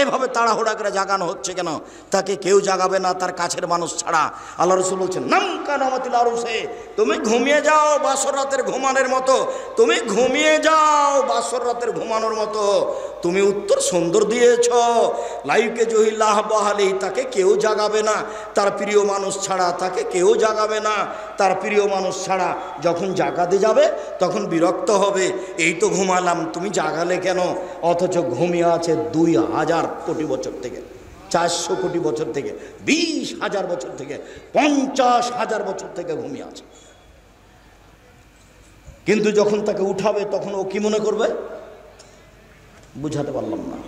এভাবে তাড়াহুড়া করে জাগানো হচ্ছে কেন? তাকে কেউ জাগাবে না তার কাছের মানুষ ছাড়া। আল্লাহ রাসূল বলছেন নাম কানামাতিল আরুসে, তুমি ঘুমিয়ে যাও বাসর রাতের ঘুমানোর মতো, তুমি ঘুমিয়ে যাও বাসর রাতের ঘুমানোর মতো। তুমি উত্তর সুন্দর দিয়েছ, লাইকে জহিল্লাহ বহালি, তাকে কেউ জাগাবে না তার প্রিয় মানুষ ছাড়া, তাকে কেউ জাগাবে না তার প্রিয় মানুষ ছাড়া। যখন জাগাতে যাবে তখন বিরক্ত হবে, এই তো ঘুমালাম তুমি জাগালে কেন? অথচ ঘুমিয়ে আছে 2000 কোটি বছর থেকে। 400 কোটি বছর থেকে, 20,000 বছর থেকে, 50,000 বছর থেকে ঘুমিয়ে আছে। কিন্তু যখন তাকে উঠাবে তখন ও কি মনে করবে? বুঝাতে পারলাম না,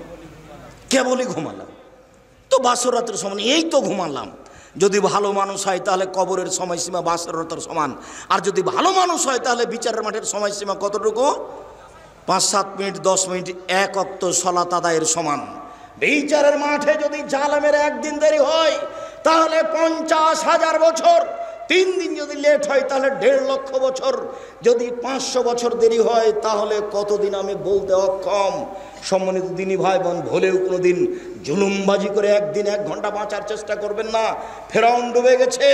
কেবলই ঘুমালাম তো, বাসর রাতের সমান, এই তো ঘুমালাম। যদি ভালো মানুষ হয় তাহলে কবরের সময়সীমা বাসর রাতের সমান, আর যদি ভালো মানুষ হয় তাহলে বিচারের মাঠের সময়সীমা কতটুকু? 5-7 মিনিট, 10 মিনিট, এক ওয়াক্ত সালাত আদায়ের সমান। বিচারের মাঠে যদি জালেমের একদিন দেরি হয় তাহলে 50,000 বছর, 3 দিন যদি লেট হয় তাহলে 1.5 লক্ষ বছর, যদি 500 বছর দেরি হয় তাহলে কতদিন আমি বলতে অক্ষম। সম্মানিত দিনী ভাই বোন, ভুলেও কোনোদিন জুলুমবাজি করে একদিন 1 ঘন্টা বাঁচার চেষ্টা করবেন না। ফেরাউন ডুবে গেছে,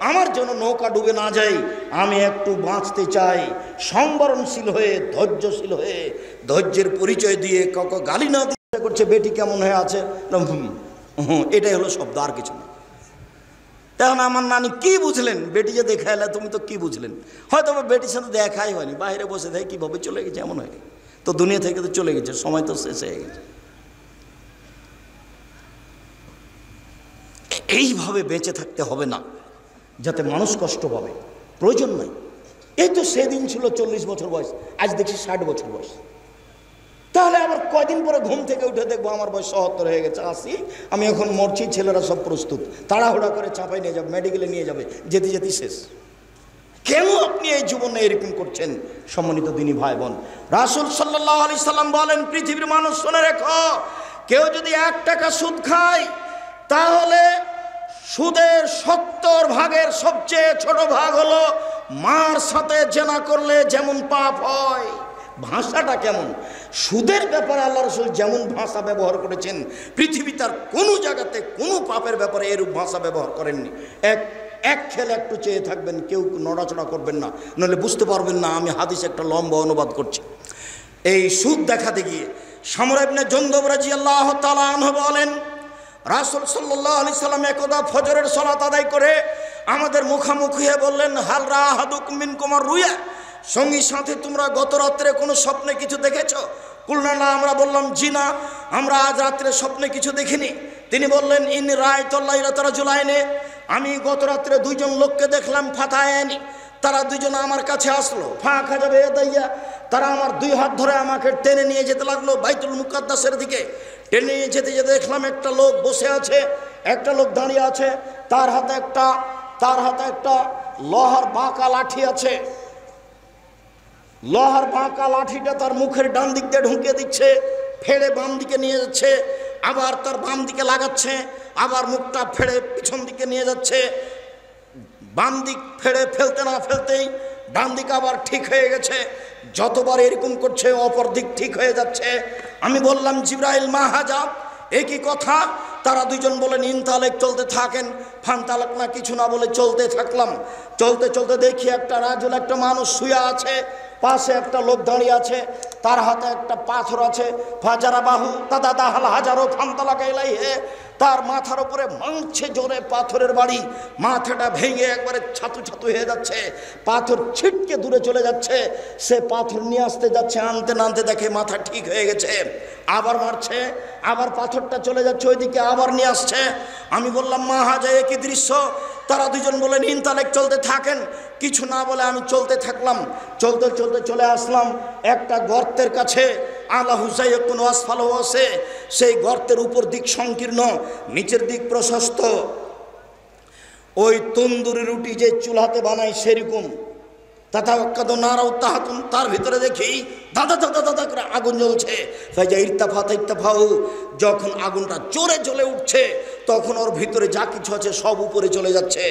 আমার জন্য নৌকা ডুবে না যায়, আমি একটু বাঁচতে চাই, সংবরণশীল হয়ে, ধৈর্যশীল হয়ে, ধৈর্যের পরিচয় দিয়ে কাউকে গালি না দিতে করছে, বেটি কেমন হয়ে আছে, এটাই হলো শব্দ, আর কিছু না। তখন আমার নানি কি বুঝলেন? বেটি যে দেখা এলে তুমি তো কি বুঝলেন? হয়তো বেটির সাথে দেখাই হয়নি, বাইরে বসে থাকে, কীভাবে চলে গেছে, এমন হয় তো, দুনিয়া থেকে তো চলে গেছে, সময় তো শেষ হয়ে গেছে। এইভাবে বেঁচে থাকতে হবে না যাতে মানুষ কষ্ট পাবে, প্রয়োজন নাই। এই তো সেদিন ছিল 40 বছর বয়স, আজ দেখছি 60 বছর বয়স। তাহলে আবার কয়দিন পরে ঘুম থেকে উঠে দেখবো আমার বয়স 77 হয়ে গেছে, 80, আমি এখন মরছি, ছেলেরা সব প্রস্তুত, তাড়াহুড়া করে চাপাই নিয়ে যাবে, মেডিকেলে নিয়ে যাবে, যেতে যেতে শেষ। কেন আপনি এই জীবনে এরকম করছেন? সম্মানিত দিনী ভাই বোন, রাসূল সাল্লাল্লাহু আলাইহি সাল্লাম বলেন, পৃথিবীর মানুষ শুনে রেখো, কেউ যদি 1 টাকা সুদ খায় তাহলে সুদের 70 ভাগের সবচেয়ে ছোট ভাগ হলো মার সাথে জেনা করলে যেমন পাপ হয়। ভাষাটা কেমন! সুদের ব্যাপারে আল্লাহ রাসূল যেমন ভাষা ব্যবহার করেছেন, পৃথিবী তার কোনো জায়গাতে কোনো পাপের ব্যাপারে এরূপ ভাষা ব্যবহার করেননি। এক খেলে একটু চেয়ে থাকবেন, কেউ নড়াচড়া করবেন না, নাহলে বুঝতে পারবেন না আমি হাদিস একটা লম্বা অনুবাদ করছি। এই সুদ দেখাতে গিয়ে সামরা ইবনে জুনদুব রাদিয়াল্লাহু তাআলা আনহু বলেন, রাসূল সাল্লাল্লাহু আলাইহি সাল্লাম একদা ফজরের সালাত আদায় করে আমাদের মুখামুখি হয়ে বললেন, হাল রা আহাদুকুম মিনকুম আর-রুয়া, সঙ্গী সাথে তোমরা গত রাত্রে কোনো স্বপ্নে কিছু দেখেছো? কুলনা না, আমরা বললাম জি না, আমরা আজ রাত্রে স্বপ্নে কিছু দেখিনি। তিনি বললেন, ইন রাআইতু লাইলাতা রাজুলাইনি, আমি গত রাত্রে 2 জন লোককে দেখলাম, ফাতায়ানি, তারা 2 জন আমার কাছে আসলো, ফাঁকা যাবে দাইয়া, তারা আমার 2 হাত ধরে আমাকে টেনে নিয়ে যেতে লাগলো বাইতুল মুকাদ্দাসের দিকে। টেনে নিয়ে যেতে যেতে দেখলাম একটা লোক বসে আছে, একটা লোক দাঁড়িয়ে আছে, তার হাতে একটা লোহার বাঁকা লাঠি আছে। লোহার বাঁকা লাঠিটা তার মুখের ডান দিক দিয়ে ঢুকিয়ে দিচ্ছে, ফেড়ে বাম দিকে নিয়ে যাচ্ছে, আবার তার বাম দিকে লাগাচ্ছে, আবার মুখটা ফেড়ে পিছন দিকে নিয়ে যাচ্ছে। বাম দিক ফেড়ে ফেলতে না ফেলতেই ডান দিক আবার ঠিক হয়ে গেছে। যতবার এরকম করছে অপর দিক ঠিক হয়ে যাচ্ছে। আমি বললাম, জিবরাইল মা হাজা, একই কথা। তারা 2 জন বলেন, ইনতালেক, চলতে থাকেন। ফানতালেক না, কিছু না বলে চলতে থাকলাম। চলতে চলতে দেখি একটা রাজুল, একটা মানুষ শুয়ে আছে, পাশে একটা লোক দাঁড়িয়ে আছে, তার হাতে একটা পাথর আছে। ফাজারা বাহু দাদা দাহাল হাজারো ফানতালাকা ইলাইহি, তার মাথার উপরে মারছে জোরে পাথরের বাড়ি, মাথাটা ভেঙে একবারে ছাতু ছাতু হয়ে যাচ্ছে, পাথর ছিটকে দূরে চলে যাচ্ছে। সে পাথর নিয়ে আসতে যাচ্ছে, আনতে নানতে দেখে মাথা ঠিক হয়ে গেছে, আবার মারছে, আবার পাথরটা চলে যাচ্ছে ওইদিকে, আবার নিয়ে আসছে। আমি বললাম, মা হাজা, একই দৃশ্য। তারা 2 জন বলেন, ইনতালেক, চলতে থাকেন। কিছু না বলে আমি চলতে থাকলাম। চলতে চলতে চলে আসলাম একটা গর্তের কাছে। আলা হুসাইকুন আসফালহু আছে, সেই গর্তের উপর দিক সংকীর্ণ, নিচের দিক প্রশস্ত। ওই তন্দুরি রুটি যে চুলাতে বানায় সেরকম। তার ভিতরে দেখি দাদা দাদা দাদা করে আগুন জ্বলছে। ইরতাফাউ, যখন আগুনটা জোরে জ্বলে উঠছে তখন ওর ভিতরে যা কিছু আছে সব উপরে চলে যাচ্ছে,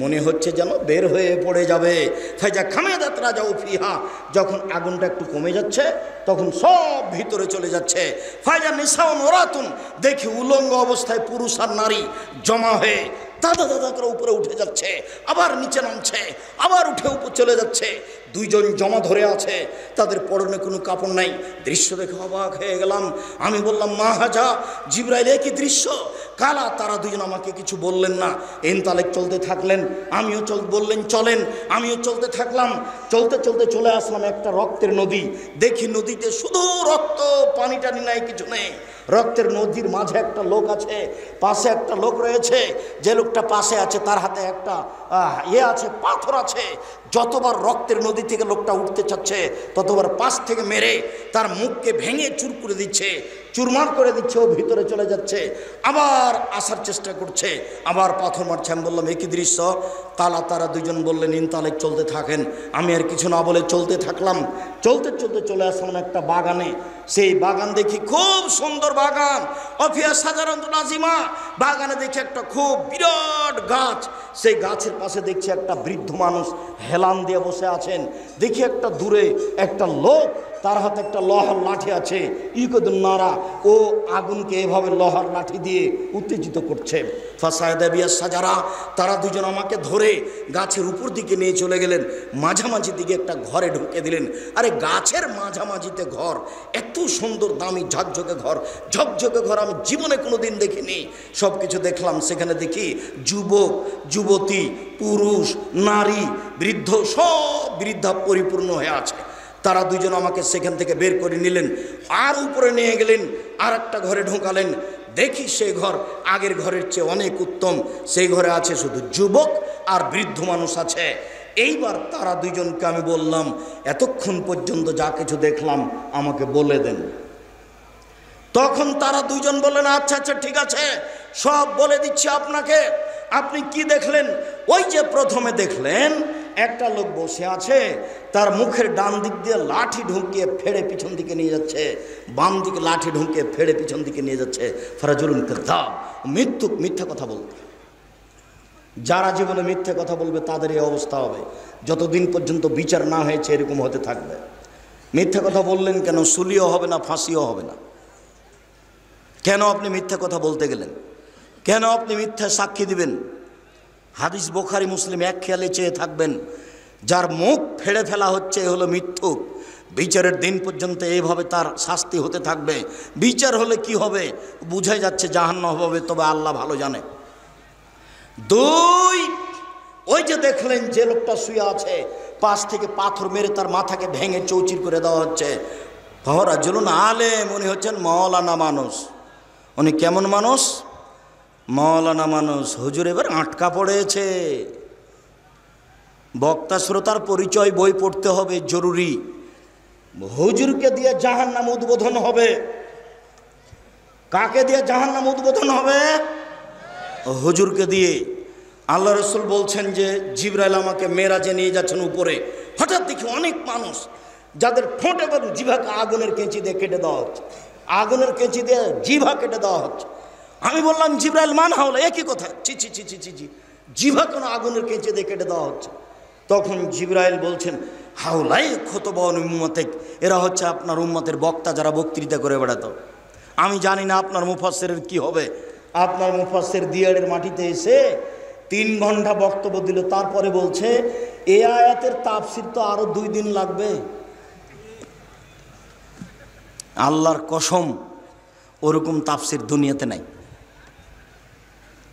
মনে হচ্ছে যেন বের হয়ে পড়ে যাবে। ফাইজা খামেদাত রাজাউ ফিহা, যখন আগুনটা একটু কমে যাচ্ছে তখন সব ভিতরে চলে যাচ্ছে। ফাইজা নিসাউন ওরাতুন, দেখি উলঙ্গ অবস্থায় পুরুষ আর নারী জমা হয়ে দাদা দাদা করে উপরে উঠে যাচ্ছে, আবার নিচে নামছে, আবার উঠে উপর চলে যাচ্ছে। দুইজন জমা ধরে আছে, তাদের পরনে কোনো কাপড় নাই। দৃশ্য দেখে অবাক হয়ে গেলাম। আমি বললাম মা হাজা জিবরাইল, কি দৃশ্য কালা। তারা দুজন আমাকে কিছু বললেন না, ইনতালেক চলতে থাকলেন। আমিও বললেন চলেন, আমিও চলতে থাকলাম। চলতে চলতে চলে আসলাম একটা রক্তের নদী। দেখি নদীতে শুধু রক্ত, পানি টানি নাই, কিছু নেই। রক্তের নদীর মাঝে একটা লোক আছে, পাশে একটা লোক রয়েছে। যে লোকটা পাশে আছে তার হাতে একটা আছে, পাথর আছে। যতবার রক্তের নদী থেকে লোকটা উঠতে চাচ্ছে ততবার পাশ থেকে মেরে তার মুখকে ভেঙে চুর করে দিচ্ছে, চুরমার করে দিচ্ছে। ও ভিতরে চলে যাচ্ছে, আবার আসার চেষ্টা করছে, আবার পাথর মারছে। আমি বললাম একই দৃশ্য কালা। তারা দুজন বললেন ইনতালেক চলতে থাকেন। আমি আর কিছু না বলে চলতে থাকলাম। চলতে চলতে চলে আসলাম একটা বাগানে। সেই বাগান দেখি খুব সুন্দর বাগান, অফিয়া সাজারান্ত নাজিমা। বাগানে দেখি একটা খুব বিরাট গাছ। সেই গাছের পাশে দেখছি একটা বৃদ্ধ মানুষ হেলান দিয়ে বসে আছেন। দেখি একটা দূরে একটা লোক, তার হাতে একটা লোহার লাঠি আছে। নারা, ও আগুনকে এভাবে লোহার লাঠি দিয়ে উত্তেজিত করছে। ফাসায়দাবিয়া সাজারা, তারা দুজন আমাকে ধরে গাছের উপর দিকে নিয়ে চলে গেলেন। মাঝামাঝি দিকে একটা ঘরে ঢুকে দিলেন। আরে গাছের মাঝামাঝিতে ঘর, এত সুন্দর দামি ঝকঝকে ঘর, ঝকঝকে ঘর আমি জীবনে কোনো দিন দেখিনি। সব কিছু দেখলাম। সেখানে দেখি যুবক, যুবতী, পুরুষ, নারী, বৃদ্ধ, সব বৃদ্ধা পরিপূর্ণ হয়ে আছে। তারা দুজন আমাকে সেখান থেকে বের করে নিলেন, আর উপরে নিয়ে গেলেন, আর একটা ঘরে ঢোকালেন। দেখি সেই ঘর আগের ঘরের চেয়ে অনেক উত্তম। সেই ঘরে আছে শুধু যুবক আর বৃদ্ধ মানুষ আছে। এইবার তারা দুজনকে আমি বললাম এতক্ষণ পর্যন্ত যা কিছু দেখলাম আমাকে বলে দেন। তখন তারা দুজন বললেন আচ্ছা আচ্ছা ঠিক আছে, সব বলে দিচ্ছি আপনাকে। আপনি কি দেখলেন? ওই যে প্রথমে দেখলেন একটা লোক বসে আছে, তার মুখের ডান দিক দিয়ে লাঠি ঢুকিয়ে ফেড়ে পিছন দিকে নিয়ে যাচ্ছে, বাম দিকে লাঠি ঢুকিয়ে ফেড়ে পিছন দিকে নিয়ে যাচ্ছে। ফারাজুলুন কাযাব, মিথ্যা কথা বলতে। যারা জীবনে মিথ্যে কথা বলবে তাদের এই অবস্থা হবে। যতদিন পর্যন্ত বিচার না হয়েছে এরকম হতে থাকবে। মিথ্যা কথা বললেন কেন? সুলিও হবে না, ফাঁসিও হবে না। কেন আপনি মিথ্যা কথা বলতে গেলেন? কেন আপনি মিথ্যা সাক্ষী দিবেন? হাদিস বুখারী মুসলিম এক খেয়ালে চেয়ে থাকবেন, যার মুখ ফেড়ে ফেলা হচ্ছে এ হলো মিথ্যুক। বিচারের দিন পর্যন্ত এইভাবে তার শাস্তি হতে থাকবে। বিচার হলে কি হবে? বুঝাই যাচ্ছে জাহান্নাম হবে, তবে আল্লাহ ভালো জানে। দুই, ওই যে দেখলেন যে লোকটা শুয়ে আছে, পাশ থেকে পাথর মেরে তার মাথাকে ভেঙে চৌচির করে দেওয়া হচ্ছে। ফারাজুলুন আলেম, উনি হচ্ছেন মাওলানা মানুষ। উনি কেমন মানুষ? মাওলানা মানুষ। হুজুর এবার আটকা পড়েছে। বক্তা শ্রোতার পরিচয় বই পড়তে হবে, জরুরি। হুজুরকে দিয়ে জাহান্নাম উদ্বোধন হবে। কাকে দিয়ে জাহান্নাম উদ্বোধন হবে? হুজুরকে দিয়ে। আল্লাহ রসুল বলছেন যে জিবরাইল আমাকে মেরাজে নিয়ে যাচ্ছেন উপরে। হঠাৎ দেখি অনেক মানুষ যাদের ঠোঁট এবং জিভাকে আগুনের কেঁচি দিয়ে কেটে দেওয়া হচ্ছে, আগুনের কেঁচি দিয়ে জিভা কেটে দেওয়া হচ্ছে। আমি বললাম জিবরাইল মান হাওলা, একই কথা। ছি ছি ছি ছি ছি জি, জিভা কোনো আগুনের কেঁচি দিয়ে কেটে দেওয়া হচ্ছে। তখন জিবরাইল বলছেন হাওলাই খতবান উম্মতেক, এরা হচ্ছে আপনার উম্মতের বক্তা, যারা বক্তৃতা করে বেড়াতো। আমি জানি না আপনার মুফাসসিরের কি হবে। আপনার মুফাসসির দিয়াড়ের মাটিতে এসে 3 ঘন্টা বক্তব্য দিল, তারপরে বলছে এ আয়াতের তাফসির তো আরো 2 দিন লাগবে। আল্লাহর কসম, ওরকম তাফসির দুনিয়াতে নাই।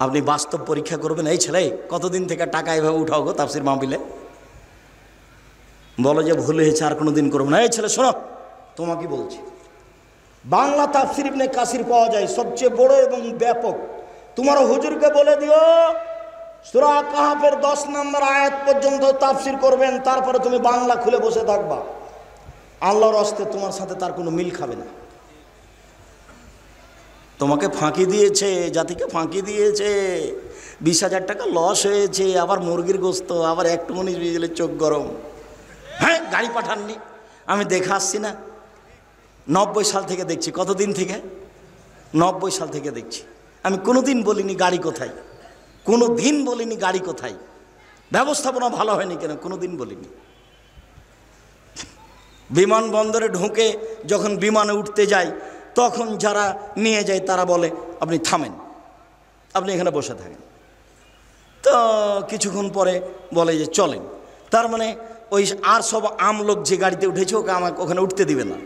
আপনি বাস্তব পরীক্ষা করবেন। এই ছেলে কতদিন থেকে টাকা এভাবে উঠাও গো তাফসির মাহফিলে? বলো যে ভুল হয়েছে, আর কোনো দিন করবো না। এই ছেলে শোনো, তোমাকে বলছি, বাংলা তাফসির ইবনে কাসির পাওয়া যায়, সবচেয়ে বড় এবং ব্যাপক। তোমার হুজুরকে বলে দিও সূরা কাহফের 10 নম্বর আয়াত পর্যন্ত তাফসির করবেন, তারপরে তুমি বাংলা খুলে বসে থাকবা। আল্লাহর হস্তে তোমার সাথে তার কোনো মিল খাবে না। তোমাকে ফাঁকি দিয়েছে, জাতিকে ফাঁকি দিয়েছে। 20,000 টাকা লস হয়েছে, আবার মুরগির গোস্ত, আবার একটু মনিষ দিয়ে গেলে চোখ গরম। হ্যাঁ, গাড়ি পাঠাননি, আমি দেখে আসছি না। 90 সাল থেকে দেখছি। কতদিন থেকে? 90 সাল থেকে দেখছি। আমি কোনোদিন বলিনি গাড়ি কোথায়, কোনো দিন বলিনি গাড়ি কোথায়, ব্যবস্থাপনা ভালো হয়নি কেন, কোনোদিন বলিনি। বিমানবন্দরে ঢুকে যখন বিমানে উঠতে যাই, তখন যারা নিয়ে যায় তারা বলে আপনি থামেন, আপনি এখানে বসে থাকেন। তো কিছুক্ষণ পরে বলে যে চলেন। তার মানে ওই আর সব আমলোক যে গাড়িতে উঠেছে ওকে আমাকে ওখানে উঠতে দিবে না।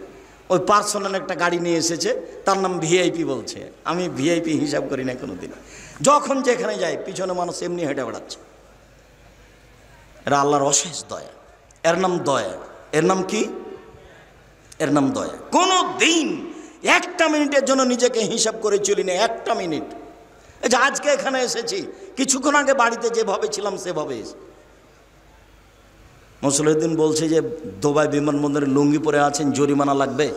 ওই পার্সোনাল একটা গাড়ি নিয়ে এসেছে, তার নাম ভিআইপি বলছে। আমি ভিআইপি হিসাব করি না কোনোদিন। যখন যেখানে যাই পিছনে মানুষ এমনি হেঁটে বেড়াচ্ছে। এরা আল্লাহর অশেষ দয়া, এর নাম দয়া। এর নাম কি? এর নাম দয়া। কোনো দিন একটা মিনিটের জন্য নিজেকে হিসাব করে চলি না, একটা মিনিট। এই যে আজকে এখানে এসেছি, কিছুক্ষণ আগে বাড়িতে যেভাবে ছিলাম সেভাবে এসে। মুসলিউদ্দিন বলছে যে দুবাই বিমানবন্দরে লুঙ্গি পরে আছেন, জরিমানা লাগবে।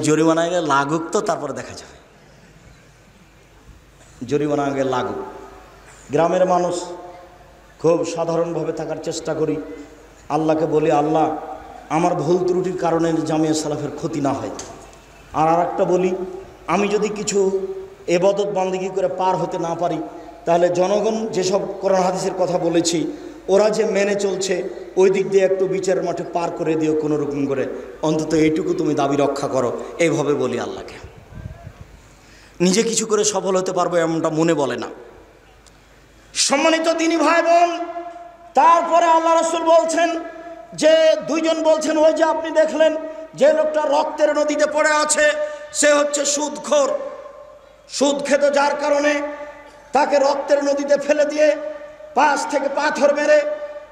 জরিমানা আগে লাগুক তো তারপরে দেখা যাবে। জরিমানা আগে লাগুক। গ্রামের মানুষ খুব সাধারণভাবে থাকার চেষ্টা করি। আল্লাহকে বলি, আল্লাহ আমার ভুল ত্রুটির কারণে জামিয়া সালাফের ক্ষতি না হয়। আর একটা বলি, আমি যদি কিছু এবাদত বান্দিগি করে পার হতে না পারি, তাহলে জনগণ যেসব কোরআন হাদিসের কথা বলেছি ওরা যে মেনে চলছে, ওই দিক দিয়ে একটু বিচারের মাঠে পার করে দিও কোনো রকম করে, অন্তত এইটুকু তুমি দাবি রক্ষা করো। এইভাবে বলি আল্লাহকে। নিজে কিছু করে সফল হতে পারবো এমনটা মনে বলে না। সম্মানিত দিনী ভাই বোন, তারপরে আল্লাহ রাসূল বলছেন যে দুইজন বলছেন, ওই যে আপনি দেখলেন যে লোকটা রক্তের নদীতে পড়ে আছে, সে হচ্ছে সুদখোর। সুদ খেত, যার কারণে তাকে রক্তের নদীতে ফেলে দিয়ে পাশ থেকে পাথর মেরে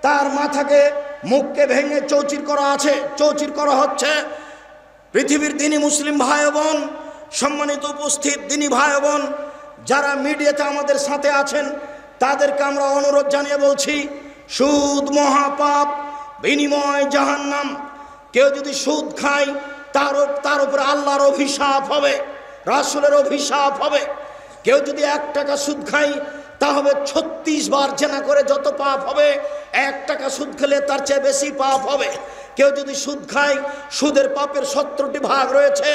তার মাথাকে মুখকে ভেঙে চৌচির করা আছে, চৌচির করা হচ্ছে। পৃথিবীর দিনী মুসলিম ভাই বোন, সম্মানিত উপস্থিত দিনী ভাই বোন, যারা মিডিয়াতে আমাদের সাথে আছেন, তাদেরকে আমরা অনুরোধ জানিয়ে বলছি, সুদ মহাপাপ, বিনিময় জাহান্নাম। কেউ যদি সুদ খায় তার উপরে আল্লাহর অভিশাপ হবে, রাসূলের অভিশাপ হবে। কেউ যদি 1 টাকা সুদ খায় তা হবে 36 বার জেনা করে যত পাপ হবে, 1 টাকা সুদ খেলে তার চেয়ে বেশি পাপ হবে। কেউ যদি সুদ খায়, সুদের পাপের 17টি ভাগ রয়েছে।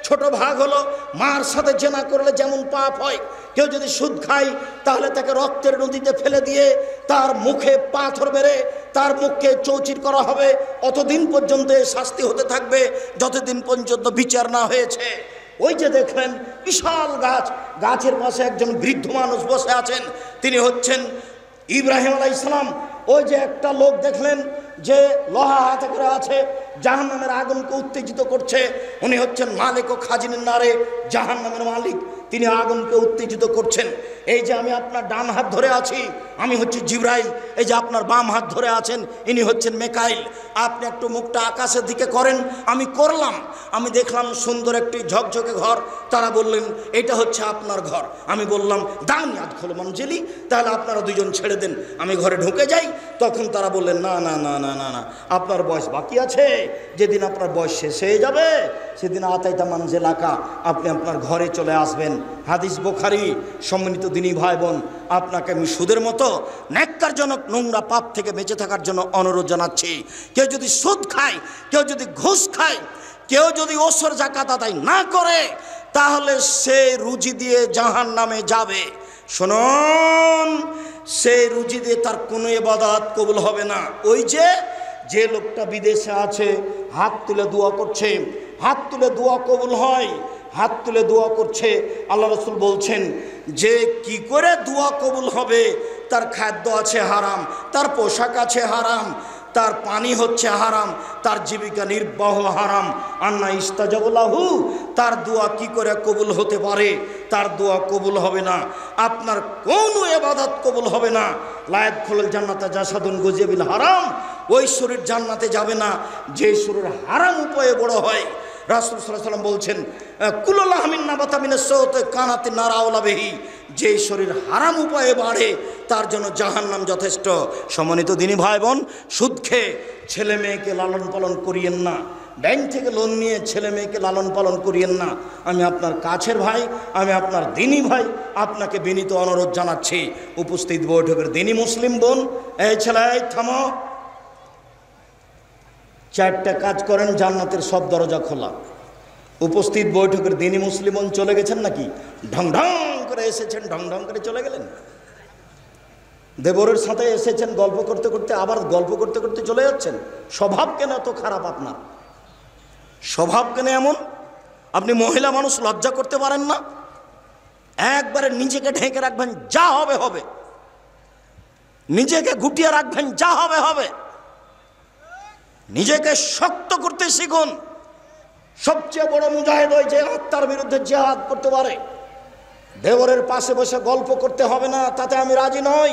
ছোট ভাগ হলো মার সাথে জেনা করলে যেমন পাপ হয়। কেউ যদি সুদ খায় তাহলে তাকে রক্তের নদীতে ফেলে দিয়ে তার মুখে পাথর মেরে তার মুখকে চৌচির করা হবে। অতদিন পর্যন্ত শাস্তি হতে থাকবে যতদিন পর্যন্ত বিচার না হয়েছে। ওই যে দেখলেন বিশাল গাছ, গাছের পাশে একজন বৃদ্ধ মানুষ বসে আছেন, তিনি হচ্ছেন ইব্রাহিম আলাইহিস সালাম। ওই যে একটা লোক দেখলেন যে লোহা হাতে করে আছে, জাহান্নামের আগুনকে উত্তেজিত করছে, উনি হচ্ছেন মালিক ও খাজিনের নারে জাহান্নামের মালিক, তিনি আগুনকে উত্তেজিত করছেন। এই যে আমি আপনার ডান হাত ধরে আছি, আমি হচ্ছি জিবরাইল। এই যে আপনার বাম হাত ধরে আছেন, ইনি হচ্ছেন মেকাইল। আপনি একটু মুখটা আকাশের দিকে করেন। আমি করলাম, আমি দেখলাম সুন্দর একটি ঝকঝকে ঘর। তারা বললেন এটা হচ্ছে আপনার ঘর। আমি বললাম দানি আদখুলু মানজিলি, তাহলে আপনারা দুজন ছেড়ে দেন, আমি ঘরে ঢুকে যাই। তখন তারা বললেন না না না না না না, আপনার বয়স বাকি আছে। যেদিন আপনার বয়স শেষ হয়ে যাবে সেদিন আতাইতা মানজিলাকা, আপনি আপনার ঘরে চলে আসবেন। হাদিস বুখারী। সম্মানিত দিনী ভাই বোন, আপনাকে আমি সুদের মতো ন্যাক্কারজনক নোংরা পাপ থেকে বেঁচে থাকার জন্য অনুরোধ জানাচ্ছি। কেউ যদি সুদ খায়, কেউ যদি ঘুষ খায়, কেউ যদি ওসর যাকাত আদায় না করে, তাহলে সে রুজি দিয়ে জাহান্নামে যাবে। শুনুন, সেই রুজি দিয়ে তার কোনো ইবাদত কবুল হবে না। ওই যে লোকটা বিদেশে আছে, হাত তুলে দোয়া করছে, হাত তুলে দোয়া কবুল হয়, হাত তুলে দোয়া করছে। আল্লাহ রাসূল বলছেন যে কি করে দোয়া কবুল হবে? তার খাদ্য আছে হারাম, তার পোশাক আছে হারাম, তার পানি হচ্ছে হারাম, তার জীবিকা নির্বাহ হারাম। আন্না ইস্তাজাবু লাহু, তার দোয়া কি করে কবুল হতে পারে? তার দোয়া কবুল হবে না, আপনার কোনো ইবাদত কবুল হবে না। লা ইয়াদখুলুল জান্নাতা জাসাদুন গুযিয়া বিল হারাম, ওই শরীর জান্নাতে যাবে না যে শরীর হারাম উপায়ে বড় হয়। রাসূল সাল্লাল্লাহু আলাইহি ওয়াসাল্লাম বলছেন কুল্লু লাহমিন নাবাতা মিনাস সাওত কানাতিন নার আওলা বিহি, যে শরীর হারাম উপায়ে বাড়ে তার জন্য জাহান্নাম যথেষ্ট। সম্মানিত দিনী ভাই বোন, সুদ খেয়ে ছেলে মেয়েকে লালন পালন করিয়েন না, ব্যাংক থেকে লোন নিয়ে ছেলে মেয়েকে লালন পালন করিয়েন না। আমি আপনার কাছের ভাই, আমি আপনার দিনী ভাই, আপনাকে বিনীত অনুরোধ জানাচ্ছি। উপস্থিত বৈঠকের দিনী মুসলিম বোন, এই ছেলে থামো, 4টা কাজ করেন, জান্নাতের সব দরজা খোলা। উপস্থিত বৈঠকের দিনী মুসলিম বোন চলে গেছেন নাকি? ঢং ঢং করে এসেছেন, ঢং ঢং করে চলে গেলেন। দেবরের সাথে এসেছেন, গল্প করতে করতে আবার গল্প করতে করতে চলে যাচ্ছেন। স্বভাব কেন এত খারাপ আপনার? স্বভাব কেন এমন? আপনি মহিলা মানুষ, লজ্জা করতে পারেন না? একবারে নিজেকে ঢেকে রাখবেন, যা হবে হবে। নিজেকে গুটিয়ে রাখবেন, যা হবে হবে। নিজেকে শক্ত করতে শিখুন। সবচেয়ে বড় মুজাহিদ ওই যে আত্মার বিরুদ্ধে জিহাদ করতে পারে। দেবরের পাশে বসে গল্প করতে হবে না, তাতে আমি রাজি নই।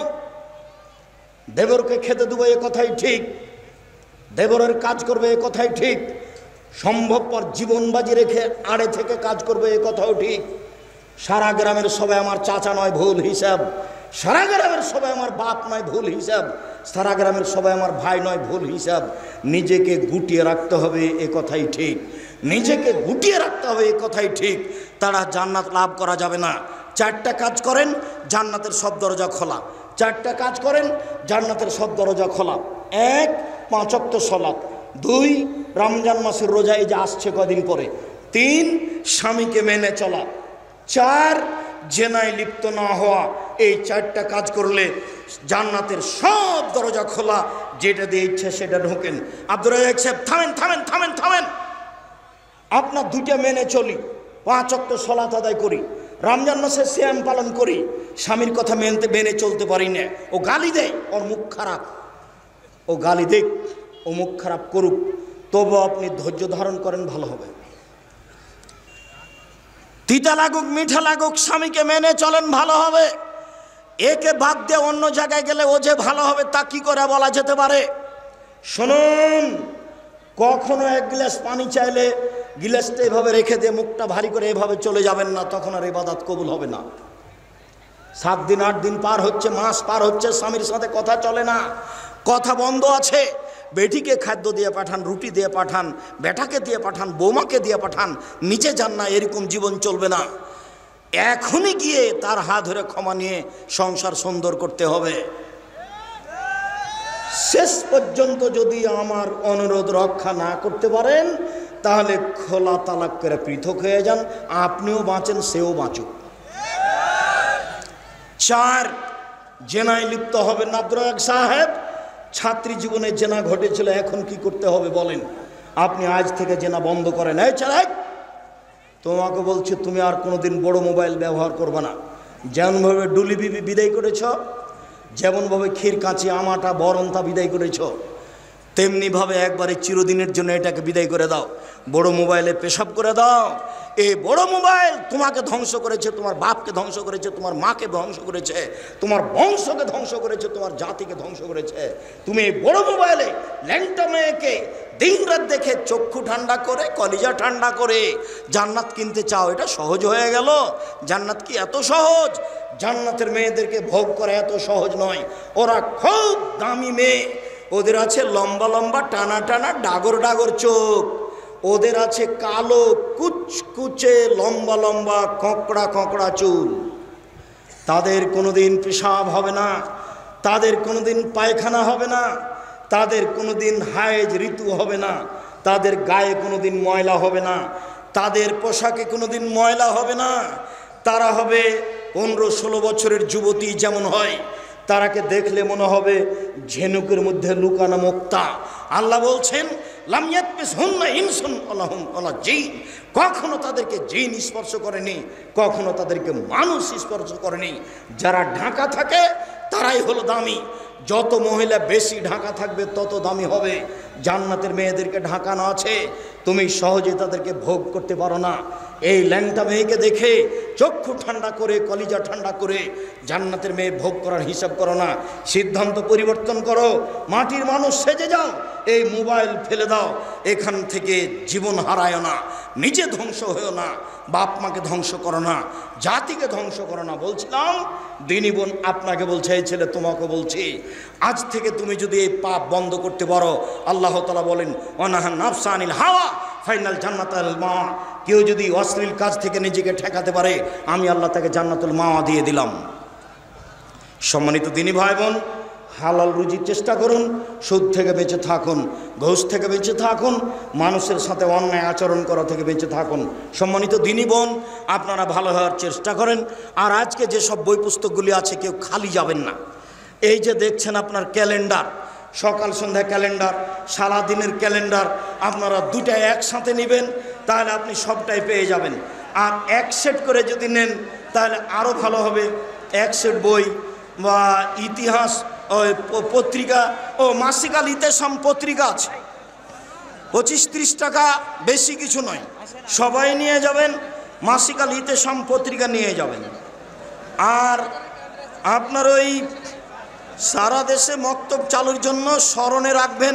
দেবরকে খেতে দেবো এ কথাই ঠিক, দেবরের কাজ করবে এ কথাই ঠিক, সম্ভবপর জীবন বাজি রেখে আড়ে থেকে কাজ করবে এ কথাও ঠিক। সারা গ্রামের সবাই আমার চাচা নয়, ভুল হিসাব। সারা গ্রামের সবাই আমার বাপ নয়, ভুল হিসাব। সারা গ্রামের সবাই আমার ভাই নয়, ভুল হিসাব। নিজেকে গুটিয়ে রাখতে হবে এ কথাই ঠিক, নিজেকে গুটিয়ে রাখতে হবে এ কথাই ঠিক। তারা জান্নাত লাভ করা যাবে না। 4টা কাজ করেন, জান্নাতের সব দরজা খোলা। 4টা কাজ করেন, জান্নাতের সব দরজা খোলা। 1 5 ওয়াক্ত সালাত, 2 রমজান মাসের রোজা এই যে আসছে কদিন পরে, 3 স্বামীকে মেনে চলা, 4 জেনায় লিপ্ত না হওয়া। এই 4টা কাজ করলে জান্নাতের সব দরজা খোলা, যেটা দিয়ে ইচ্ছে সেটা ঢোকেন। আব্দুর রাজ্জাক সাহেব থামেন থামেন থামেন থামেন, আপনার 2টা মেনে চলি, 5 ওয়াক্ত সালাত আদায় করি, রমজান মাসে সিয়াম পালন করি, স্বামীর কথা মেনে চলতে পারি না। ও গালি দেয়, ওর মুখ খারাপ, ও গালি দেখ, ও মুখ খারাপ করুক, তবু আপনি ধৈর্য ধারণ করেন, ভালো হবে। তিতা লাগুক মিঠা লাগুক, স্বামীকে মেনে চলেন, ভালো হবে। একে বাদ দিয়ে অন্য জায়গায় গেলে ও যে ভালো হবে তা কি করে বলা যেতে পারে? শুনুন, কখনো 1 গ্লাস পানি চাইলে গিলাসটা এভাবে রেখে দিয়ে মুখটা ভারী করে এভাবে চলে যাবেন না, তখন আর ইবাদত কবুল হবে না। 7 দিন 8 দিন পার হচ্ছে, মাস পার হচ্ছে, স্বামীর সাথে কথা চলে না, কথা বন্ধ আছে। বেটিকে খাদ্য দিয়ে পাঠান, রুটি দিয়ে পাঠান, বেটাকে দিয়ে পাঠান, বৌমাকে দিয়ে পাঠান, নিচে যান না, এরকম জীবন চলবে না। এখনই গিয়ে তার হাত ধরে ক্ষমা নিয়ে সংসার সুন্দর করতে হবে। শেষ পর্যন্ত যদি আমার অনুরোধ রক্ষা না করতে পারেন, তাহলে খোলা তালাক করে পৃথক হয়ে যান, আপনিও বাঁচেন, সেও বাঁচুক। 4 জেনায় লিপ্ত হবেন না। আব্দুর রাজ্জাক সাহেব, ছাত্রী জীবনে জেনা ঘটেছিল, এখন কি করতে হবে বলেন? আপনি আজ থেকে জেনা বন্ধ করেন। এই চালাক, তোমাকে বলছি, তুমি আর কোনোদিন বড় মোবাইল ব্যবহার করবে না। যেমনভাবে ডুলি বিবি বিদায় করেছ, যেমনভাবে ক্ষীর কাঁচি আমাটা বরন্তা বিদায় করেছ, তেমনিভাবে একবারে চিরদিনের জন্য এটাকে বিদায় করে দাও। বড় মোবাইলে পেশাব করে দাও। এই বড় মোবাইল তোমাকে ধ্বংস করেছে, তোমার বাপকে ধ্বংস করেছে, তোমার মাকে ধ্বংস করেছে, তোমার বংশকে ধ্বংস করেছে, তোমার জাতিকে ধ্বংস করেছে। তুমি এই বড় মোবাইলে ল্যাংটা মেয়েকে দিনরাত দেখে চক্ষু ঠান্ডা করে, কলিজা ঠান্ডা করে জান্নাত কিনতে চাও। এটা সহজ হয়ে গেল? জান্নাত কি এত সহজ? জান্নাতের মেয়েদেরকে ভোগ করা এত সহজ নয়। ওরা খুব দামি মেয়ে, ওদের আছে লম্বা লম্বা টানা টানা ডাগর ডাগর চোখ, ওদের আছে কালো কুচকুচে লম্বা লম্বা কোঁকড়া কোঁকড়া চুল। তাদের কোনোদিন পেশাব হবে না, তাদের কোনোদিন পায়খানা হবে না, তাদের কোনোদিন হায়েজ ঋতু হবে না, তাদের গায়ে কোনোদিন ময়লা হবে না, তাদের পোশাকে কোনোদিন ময়লা হবে না। তারা হবে 15-16 বছরের যুবতী যেমন হয়, তারাকে দেখলে মনে হবে ঝিনুকের মধ্যে লুকানো মুক্তা। আল্লাহ বলছেন, লাম ইয়াতমিসহুন্না ইনসুন ওয়ালা জিন, কখনো তাদেরকে জিন স্পর্শ করেনি, কখনো তাদেরকে মানুষ স্পর্শ করেনি। যারা ঢাকা থাকে তারাই হলো দামি। যত মহিলা বেশি ঢাকা থাকবে তত দামি হবে। জান্নাতের মেয়েদেরকে ঢাকানো আছে, তুমি সহজে তাদেরকে ভোগ করতে পারো না। এই ল্যাংটা মেয়েকে দেখে চক্ষু ঠান্ডা করে, কলিজা ঠান্ডা করে জান্নাতের মেয়ে ভোগ করার হিসাব করো না। সিদ্ধান্ত পরিবর্তন করো, মাটির মানুষ সেজে যাও, এই মোবাইল ফেলে দাও, এখান থেকে জীবন হারায় না, নিজে ধ্বংস হয়েও না, বাপ মাকে ধ্বংস করো না, জাতিকে ধ্বংস করো না। বলছিলাম দিনী বোন, আপনাকে বলছে, এই ছেলে তোমাকে বলছি, আজ থেকে তুমি যদি এই পাপ বন্ধ করতে পারো, আল্লাহ তাআলা বলেন, ওয়ানাহা নাফসা আনিল হাওয়া ফাইনাল জান্নাতুল মাওয়া, কেউ যদি অশ্লীল কাজ থেকে নিজেকে ঠেকাতে পারে, আমি আল্লাহ তাকে জান্নাতুল মাওয়া দিয়ে দিলাম। সম্মানিত দিনী ভাই বোন, হালাল রুজির চেষ্টা করুন, সুদ থেকে বেঁচে থাকুন, ঘুষ থেকে বেঁচে থাকুন, মানুষের সাথে অন্যায় আচরণ করা থেকে বেঁচে থাকুন। সম্মানিত দিনী বোন, আপনারা ভালো হওয়ার চেষ্টা করেন। আর আজকে যেসব বই পুস্তকগুলি আছে, কেউ খালি যাবেন না। এই যে দেখছেন আপনার ক্যালেন্ডার, সকাল সন্ধ্যা ক্যালেন্ডার, সারাদিনের ক্যালেন্ডার, আপনারা দুটা একসাথে নেবেন, তাহলে আপনি সবটাই পেয়ে যাবেন। আর এক সেট করে যদি নেন তাহলে আরও ভালো হবে। এক সেট বই বা ইতিহাস পত্রিকা ও মাসিক আল ইতেসাম পত্রিকা আছে, 25-30 টাকা, বেশি কিছু নয়। সবাই নিয়ে যাবেন, মাসিক আল ইতেসাম পত্রিকা নিয়ে যাবেন। আর আপনার ওই সারা দেশে মক্তব চালুর জন্য স্মরণে রাখবেন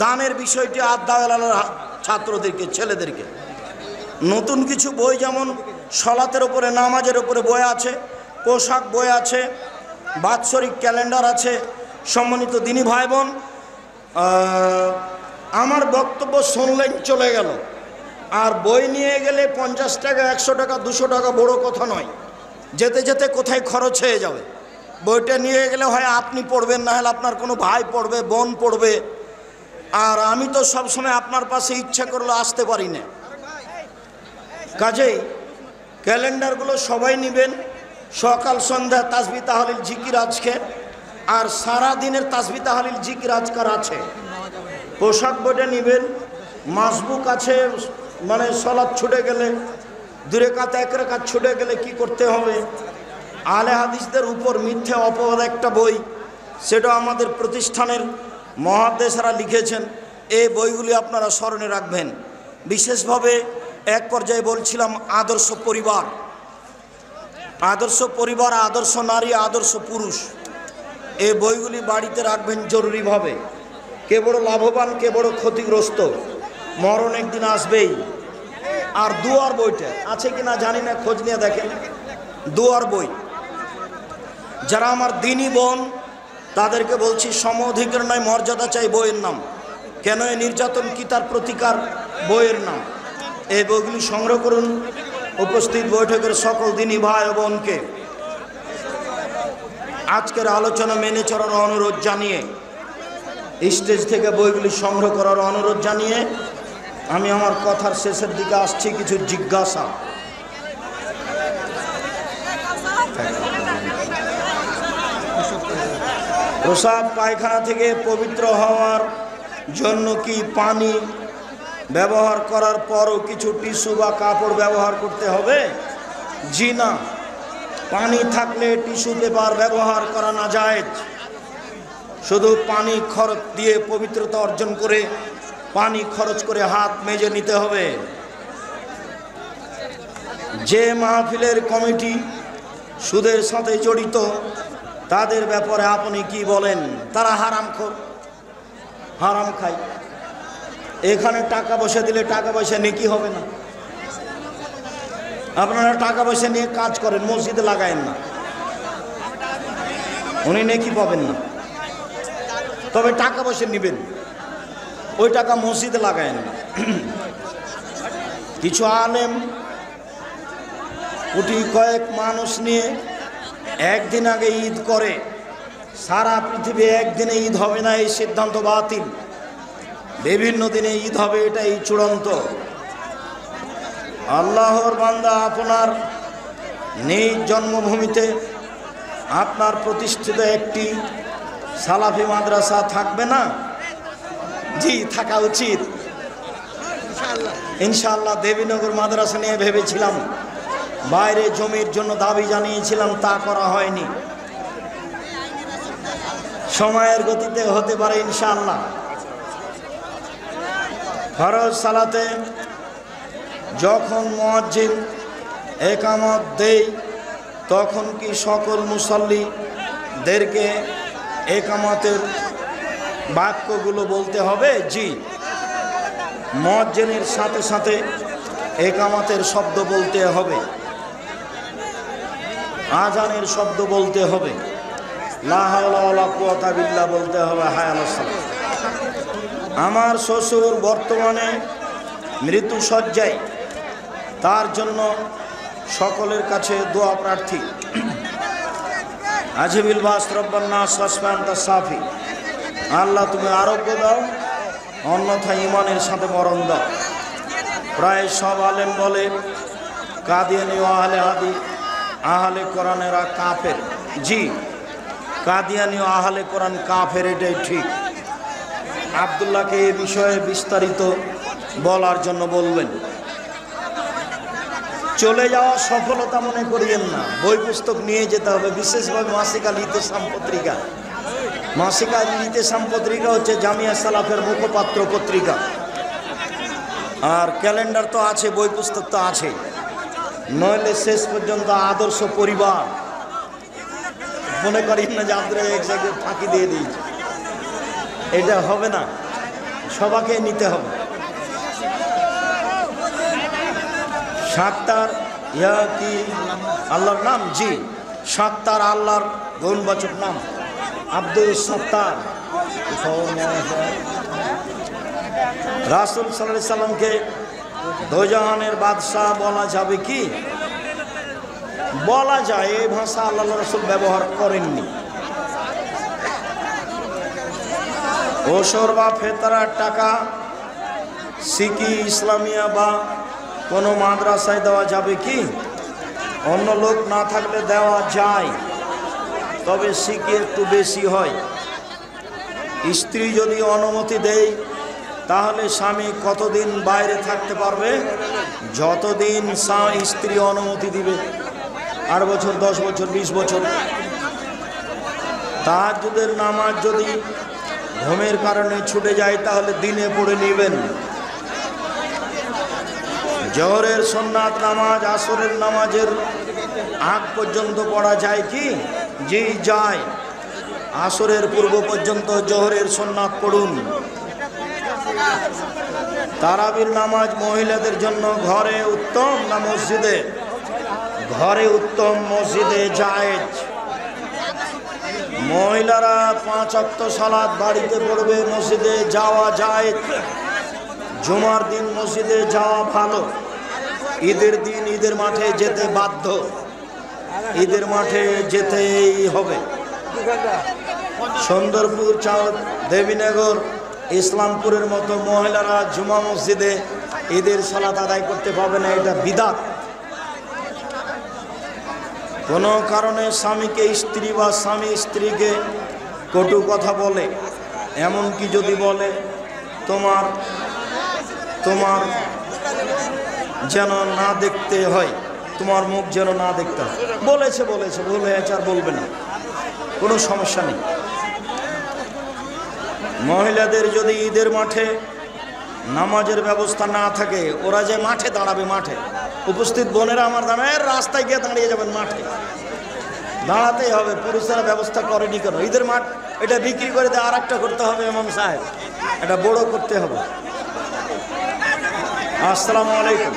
দানের বিষয়টি আদাওয়ালার ছাত্রদেরকে, ছেলেদেরকে। নতুন কিছু বই, যেমন সলাতের উপরে, নামাজের উপরে বই আছে, পোশাক বই আছে, বাৎসরিক ক্যালেন্ডার আছে। সম্মানিত দিনী ভাই বোন, আমার বক্তব্য শুনলেন, চলে গেল। আর বই নিয়ে গেলে 50 টাকা, 100 টাকা, 200 টাকা বড় কথা নয়। যেতে যেতে কোথায় খরচ হয়ে যাবে। বইটা নিয়ে গেলে হয় আপনি পড়বেন, না হলে আপনার কোনো ভাই পড়বে, বোন পড়বে। আর আমি তো সবসময় আপনার পাশে ইচ্ছা করলে আসতে পারি না। কাজেই ক্যালেন্ডারগুলো সবাই নেবেন। সকাল সন্ধ্যা তাসবিহ তাহলিল জিকির আজকে, আর সারা দিনের তাসবিহ তাহলিল জিকির আজকার আছে। পোশাক বইটা নেবেন। মাসবুক আছে, মানে সলাৎ ছুটে গেলে, 2 রাকাত 1 রাকাত ছুটে গেলে কি করতে হবে। আলে হাদিসদের উপর মিথ্যে অপবাদ একটা বই, সেটা আমাদের প্রতিষ্ঠানের মহাদ্দেশরা লিখেছেন। এই বইগুলি আপনারা স্মরণে রাখবেন। বিশেষভাবে এক পর্যায়ে বলছিলাম আদর্শ পরিবার, আদর্শ পরিবার, আদর্শ নারী, আদর্শ পুরুষ। এই বইগুলি বাড়িতে রাখবেন জরুরিভাবে। কে বড় লাভবান, কে বড় ক্ষতিগ্রস্ত, মরণ একদিন আসবেই। আর দুয়ার বইটা আছে কিনা জানি না, খোঁজ নিয়ে দেখেন। দুয়ার বই, যারা আমার দিনী বোন তাদেরকে বলছি, সম অধিকার নয়, মর্যাদা চাই বইয়ের নাম। কেন এই নির্যাতন কি তার প্রতিকার বইয়ের নাম। এই বইগুলি সংগ্রহ করুন। উপস্থিত বৈঠকের সকল দিনী ভাই ও বোনকে আজকের আলোচনা মেনে চলার অনুরোধ জানিয়ে, স্টেজ থেকে বইগুলি সংগ্রহ করার অনুরোধ জানিয়ে আমি আমার কথার শেষের দিকে আসছি। কিছু জিজ্ঞাসা। প্রসাব পায়খানা থেকে পবিত্র হওয়ার জন্য কি পানি ব্যবহার করার পরও কিছু টিস্যু বা কাপড় ব্যবহার করতে হবে? জি না, পানি থাকলে টিস্যু পেপার ব্যবহার করা না যায়। শুধু পানি খরচ দিয়ে পবিত্রতা অর্জন করে, পানি খরচ করে হাত মেজে নিতে হবে। যে মাহফিলের কমিটি সুদের সাথে জড়িত, তাদের ব্যাপারে আপনি কি বলেন? তারা হারামখোর, হারাম খায়। এখানে টাকা পয়সা দিলে টাকা পয়সা নেকি হবে না। আপনারা টাকা পয়সা নিয়ে কাজ করেন, মসজিদে লাগায়েন না, উনি নেকি পাবেন না। তবে টাকা পয়সা নেবেন, ওই টাকা মসজিদে লাগায়েন না। কিছু আলেম কোটি কয়েক মানুষ নিয়ে একদিন আগে ঈদ করে। সারা পৃথিবী একদিনে ঈদ হবে না, এই সিদ্ধান্ত বাতিল। বিভিন্ন দিনে ঈদ হবে, এটাই চূড়ান্ত। আল্লাহর বান্দা, আপনার নিজ জন্মভূমিতে আপনার প্রতিষ্ঠিত একটি সালাফি মাদ্রাসা থাকবে না? জি, থাকা উচিত ইনশাআল্লাহ। দেবীনগর মাদ্রাসা নিয়ে ভেবেছিলাম, বাইরে জমির জন্য দাবি জানিয়েছিলাম, তা করা হয়নি। সময়ের গতিতে হতে পারে ইনশাআল্লাহ। ফরজ সালাতে যখন মুয়াজ্জিন একামত দেয়, তখন কি সকল মুসাল্লিদেরকে একামতের বাক্যগুলো বলতে হবে? জি, মুয়াজ্জিনের সাথে সাথে একামতের শব্দ বলতে হবে, আজানের শব্দ বলতে হবে, লা হাওলা ওয়ালা কুওয়াতা বিল্লাহ বলতে হবে, হায় আলাস সালাত। আমার শ্বশুর বর্তমানে মৃত্যু শয্যায়, তার জন্য সকলের কাছে দোয়া প্রার্থী। আজিবিল বাস রব্বান্নাস ওয়াসফান্তা সাফি। আল্লাহ তুমি আরোগ্য দাও, অন্যথায় ঈমানের সাথে মরণ দাও। প্রায় সব আলেম বলে কাদিয়ানি ও আহলে হাদিস, আহলে কোরআনেরা কাফের। জি, কাদিয়ানি ও আহলে কোরআন কাফের, এটাই ঠিক। আব্দুল্লাহকে এ বিষয়ে বিস্তারিত বলার জন্য বলবেন। চলে যাওয়া সফলতা মনে করিয়েন না, বই পুস্তক নিয়ে যেতে হবে। বিশেষভাবে মাসিক আল ইতেসাম পত্রিকা। মাসিক আল ইতেসাম পত্রিকা হচ্ছে জামিয়া সালাফের মুখপাত্র পত্রিকা। আর ক্যালেন্ডার তো আছে, বই পুস্তক তো আছে, নইলে শেষ পর্যন্ত আদর্শ পরিবার মনে করি না যে আপনারা এক জায়গায় ফাঁকি দিয়ে দিয়েছে। এটা হবে না, সবাইকে নিতে হবে। সাত্তার ইয়া কি আল্লাহর নাম? জি, সাত্তার আল্লাহর গৌণবাচক নাম, আব্দুল সাত্তার। রাসূল সাল্লাল্লাহু আলাইহি সাল্লামকে দোজাহানের বাদশাহ বলা যাবে কি? বলা যায়, এই ভাষা আল্লাহ রাসূল ব্যবহার করেননি। ওসর বা ফেতরার টাকা সিকি ইসলামিয়া বা কোনো মাদ্রাসায় দেওয়া যাবে কি? অন্য লোক না থাকলে দেওয়া যায়, তবে সিকি একটু বেশি হয়। স্ত্রী যদি অনুমতি দেয় তাহলে স্বামী কতদিন বাইরে থাকতে পারবে? যতদিন স্ত্রী অনুমতি দিবে, 8 বছর, 10 বছর, 20 বছর। তাহাজ্জুদের নামাজ যদি ঘুমের কারণে ছুটে যায় তাহলে দিনে পড়ে নেবেন। জোহরের সুন্নাত নামাজ আসরের নামাজের আগ পর্যন্ত পড়া যায় কি? জি যায়। আসরের পূর্ব পর্যন্ত জোহরের সুন্নাত পড়ুন। তারাবির নামাজ মহিলাদের জন্য ঘরে উত্তম না মসজিদে? ঘরে উত্তম, মসজিদে জায়েজ। মহিলারা 5 ওয়াক্ত সালাত বাড়িতে পড়বে, মসজিদে যাওয়া জায়েজ। জুমার দিন মসজিদে যাওয়া ভালো। ঈদের দিন ঈদের মাঠে যেতে বাধ্য, ঈদের মাঠে যেতেই হবে। সুন্দরপুর, দেবীনগর, ইসলামপুরের মতো মহিলারা জুমা মসজিদে ঈদের সালাত আদায় করতে পারবে না, এটা বিদআত। কোনো কারণে স্বামীকে স্ত্রী বা স্বামী স্ত্রীকে কটু কথা বলে, এমনকি যদি বলে তোমার তোমার যেন না দেখতে হয়, তোমার মুখ যেন না দেখতে হয়, বলেছে ভুল হয়েছে, আর বলবে না, কোনো সমস্যা নেই। মহিলাদের যদি ঈদের মাঠে নামাজের ব্যবস্থা না থাকে, ওরা যে মাঠে দাঁড়াবে, মাঠে উপস্থিত বোনেরা আমার দাঁড়ায়, রাস্তায় গিয়ে দাঁড়িয়ে যাবেন, মাঠে দাঁড়াতেই হবে। পুরুষরা ব্যবস্থা করেনি কেন? ঈদের মাঠ এটা বিক্রি করে দিয়ে আর একটা করতে হবে, ইমাম সাহেব, এটা বড় করতে হবে। আসসালামু আলাইকুম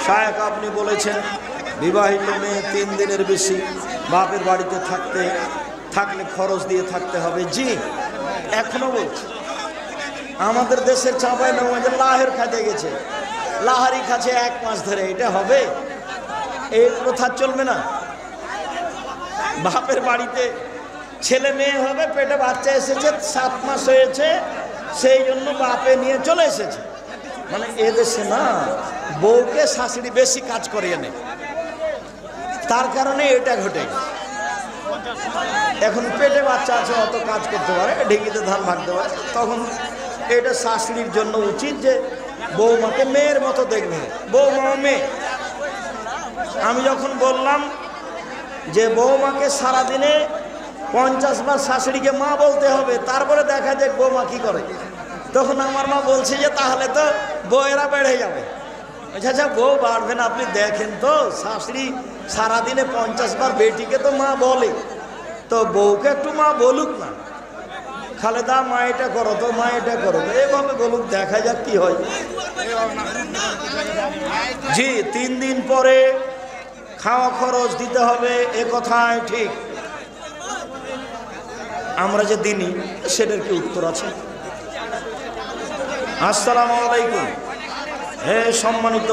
শায়েখ, আপনি বলেছেন বিবাহিত মেয়ে 3 দিনের বেশি বাপের বাড়িতে থাকলে খরচ দিয়ে থাকতে হবে। জি, এখনো বলছি, আমাদের দেশের চাঁপাইনবাবগঞ্জে লাহের খাতে গেছে, লাহারি খাচ্ছে 1 মাস ধরে, এটা হবে? এই প্রথা চলবে না। বাপের বাড়িতে ছেলে মেয়ে হবে, পেটে বাচ্চা এসেছে, 7 মাস হয়েছে, সেই জন্য বাপে নিয়ে চলে এসেছে। মানে এদেশে না, বউকে শাশুড়ি বেশি কাজ করিয়ে নেয়, তার কারণে এটা ঘটে। এখন পেটে বাচ্চা আছে, অত কাজ করতে পারে, ঢেকিতে ধান ভাগতে পারে, তখন এটা শাশুড়ির জন্য উচিত যে বৌমাকে মেয়ের মতো দেখবে। বৌমা মেয়ে। আমি যখন বললাম যে বৌমাকে সারাদিনে 50 বার শাশুড়িকে মা বলতে হবে, তারপরে দেখা যাক বৌমা কি করে, তখন আমার মা বলছে যে তাহলে তো বউয়েরা বেড়ে যাবে। আচ্ছা, বউ বাড়বে না, আপনি দেখেন তো, শাশুড়ি সারাদিনে 50 বার বেটিকে তো মা বলে, তো বউকে একটু মা বলুক না। খালেদা, মা এটা করো তো, মা এটা করো তো, এভাবে বলুক, দেখা যাক কি হয়। জি, 3 দিন পরে খাওয়া খরচ দিতে হবে, এ কথাই ঠিক। আমরা যে দিনই, সেটার কি উত্তর আছে? আসসালামু আলাইকুম। হে সম্মানিত,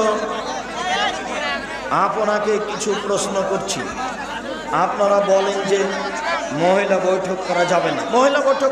আপনাকে কিছু প্রশ্ন করছি। আপনারা বলেন যে মহিলা বৈঠক করা যাবে না। মহিলা বৈঠক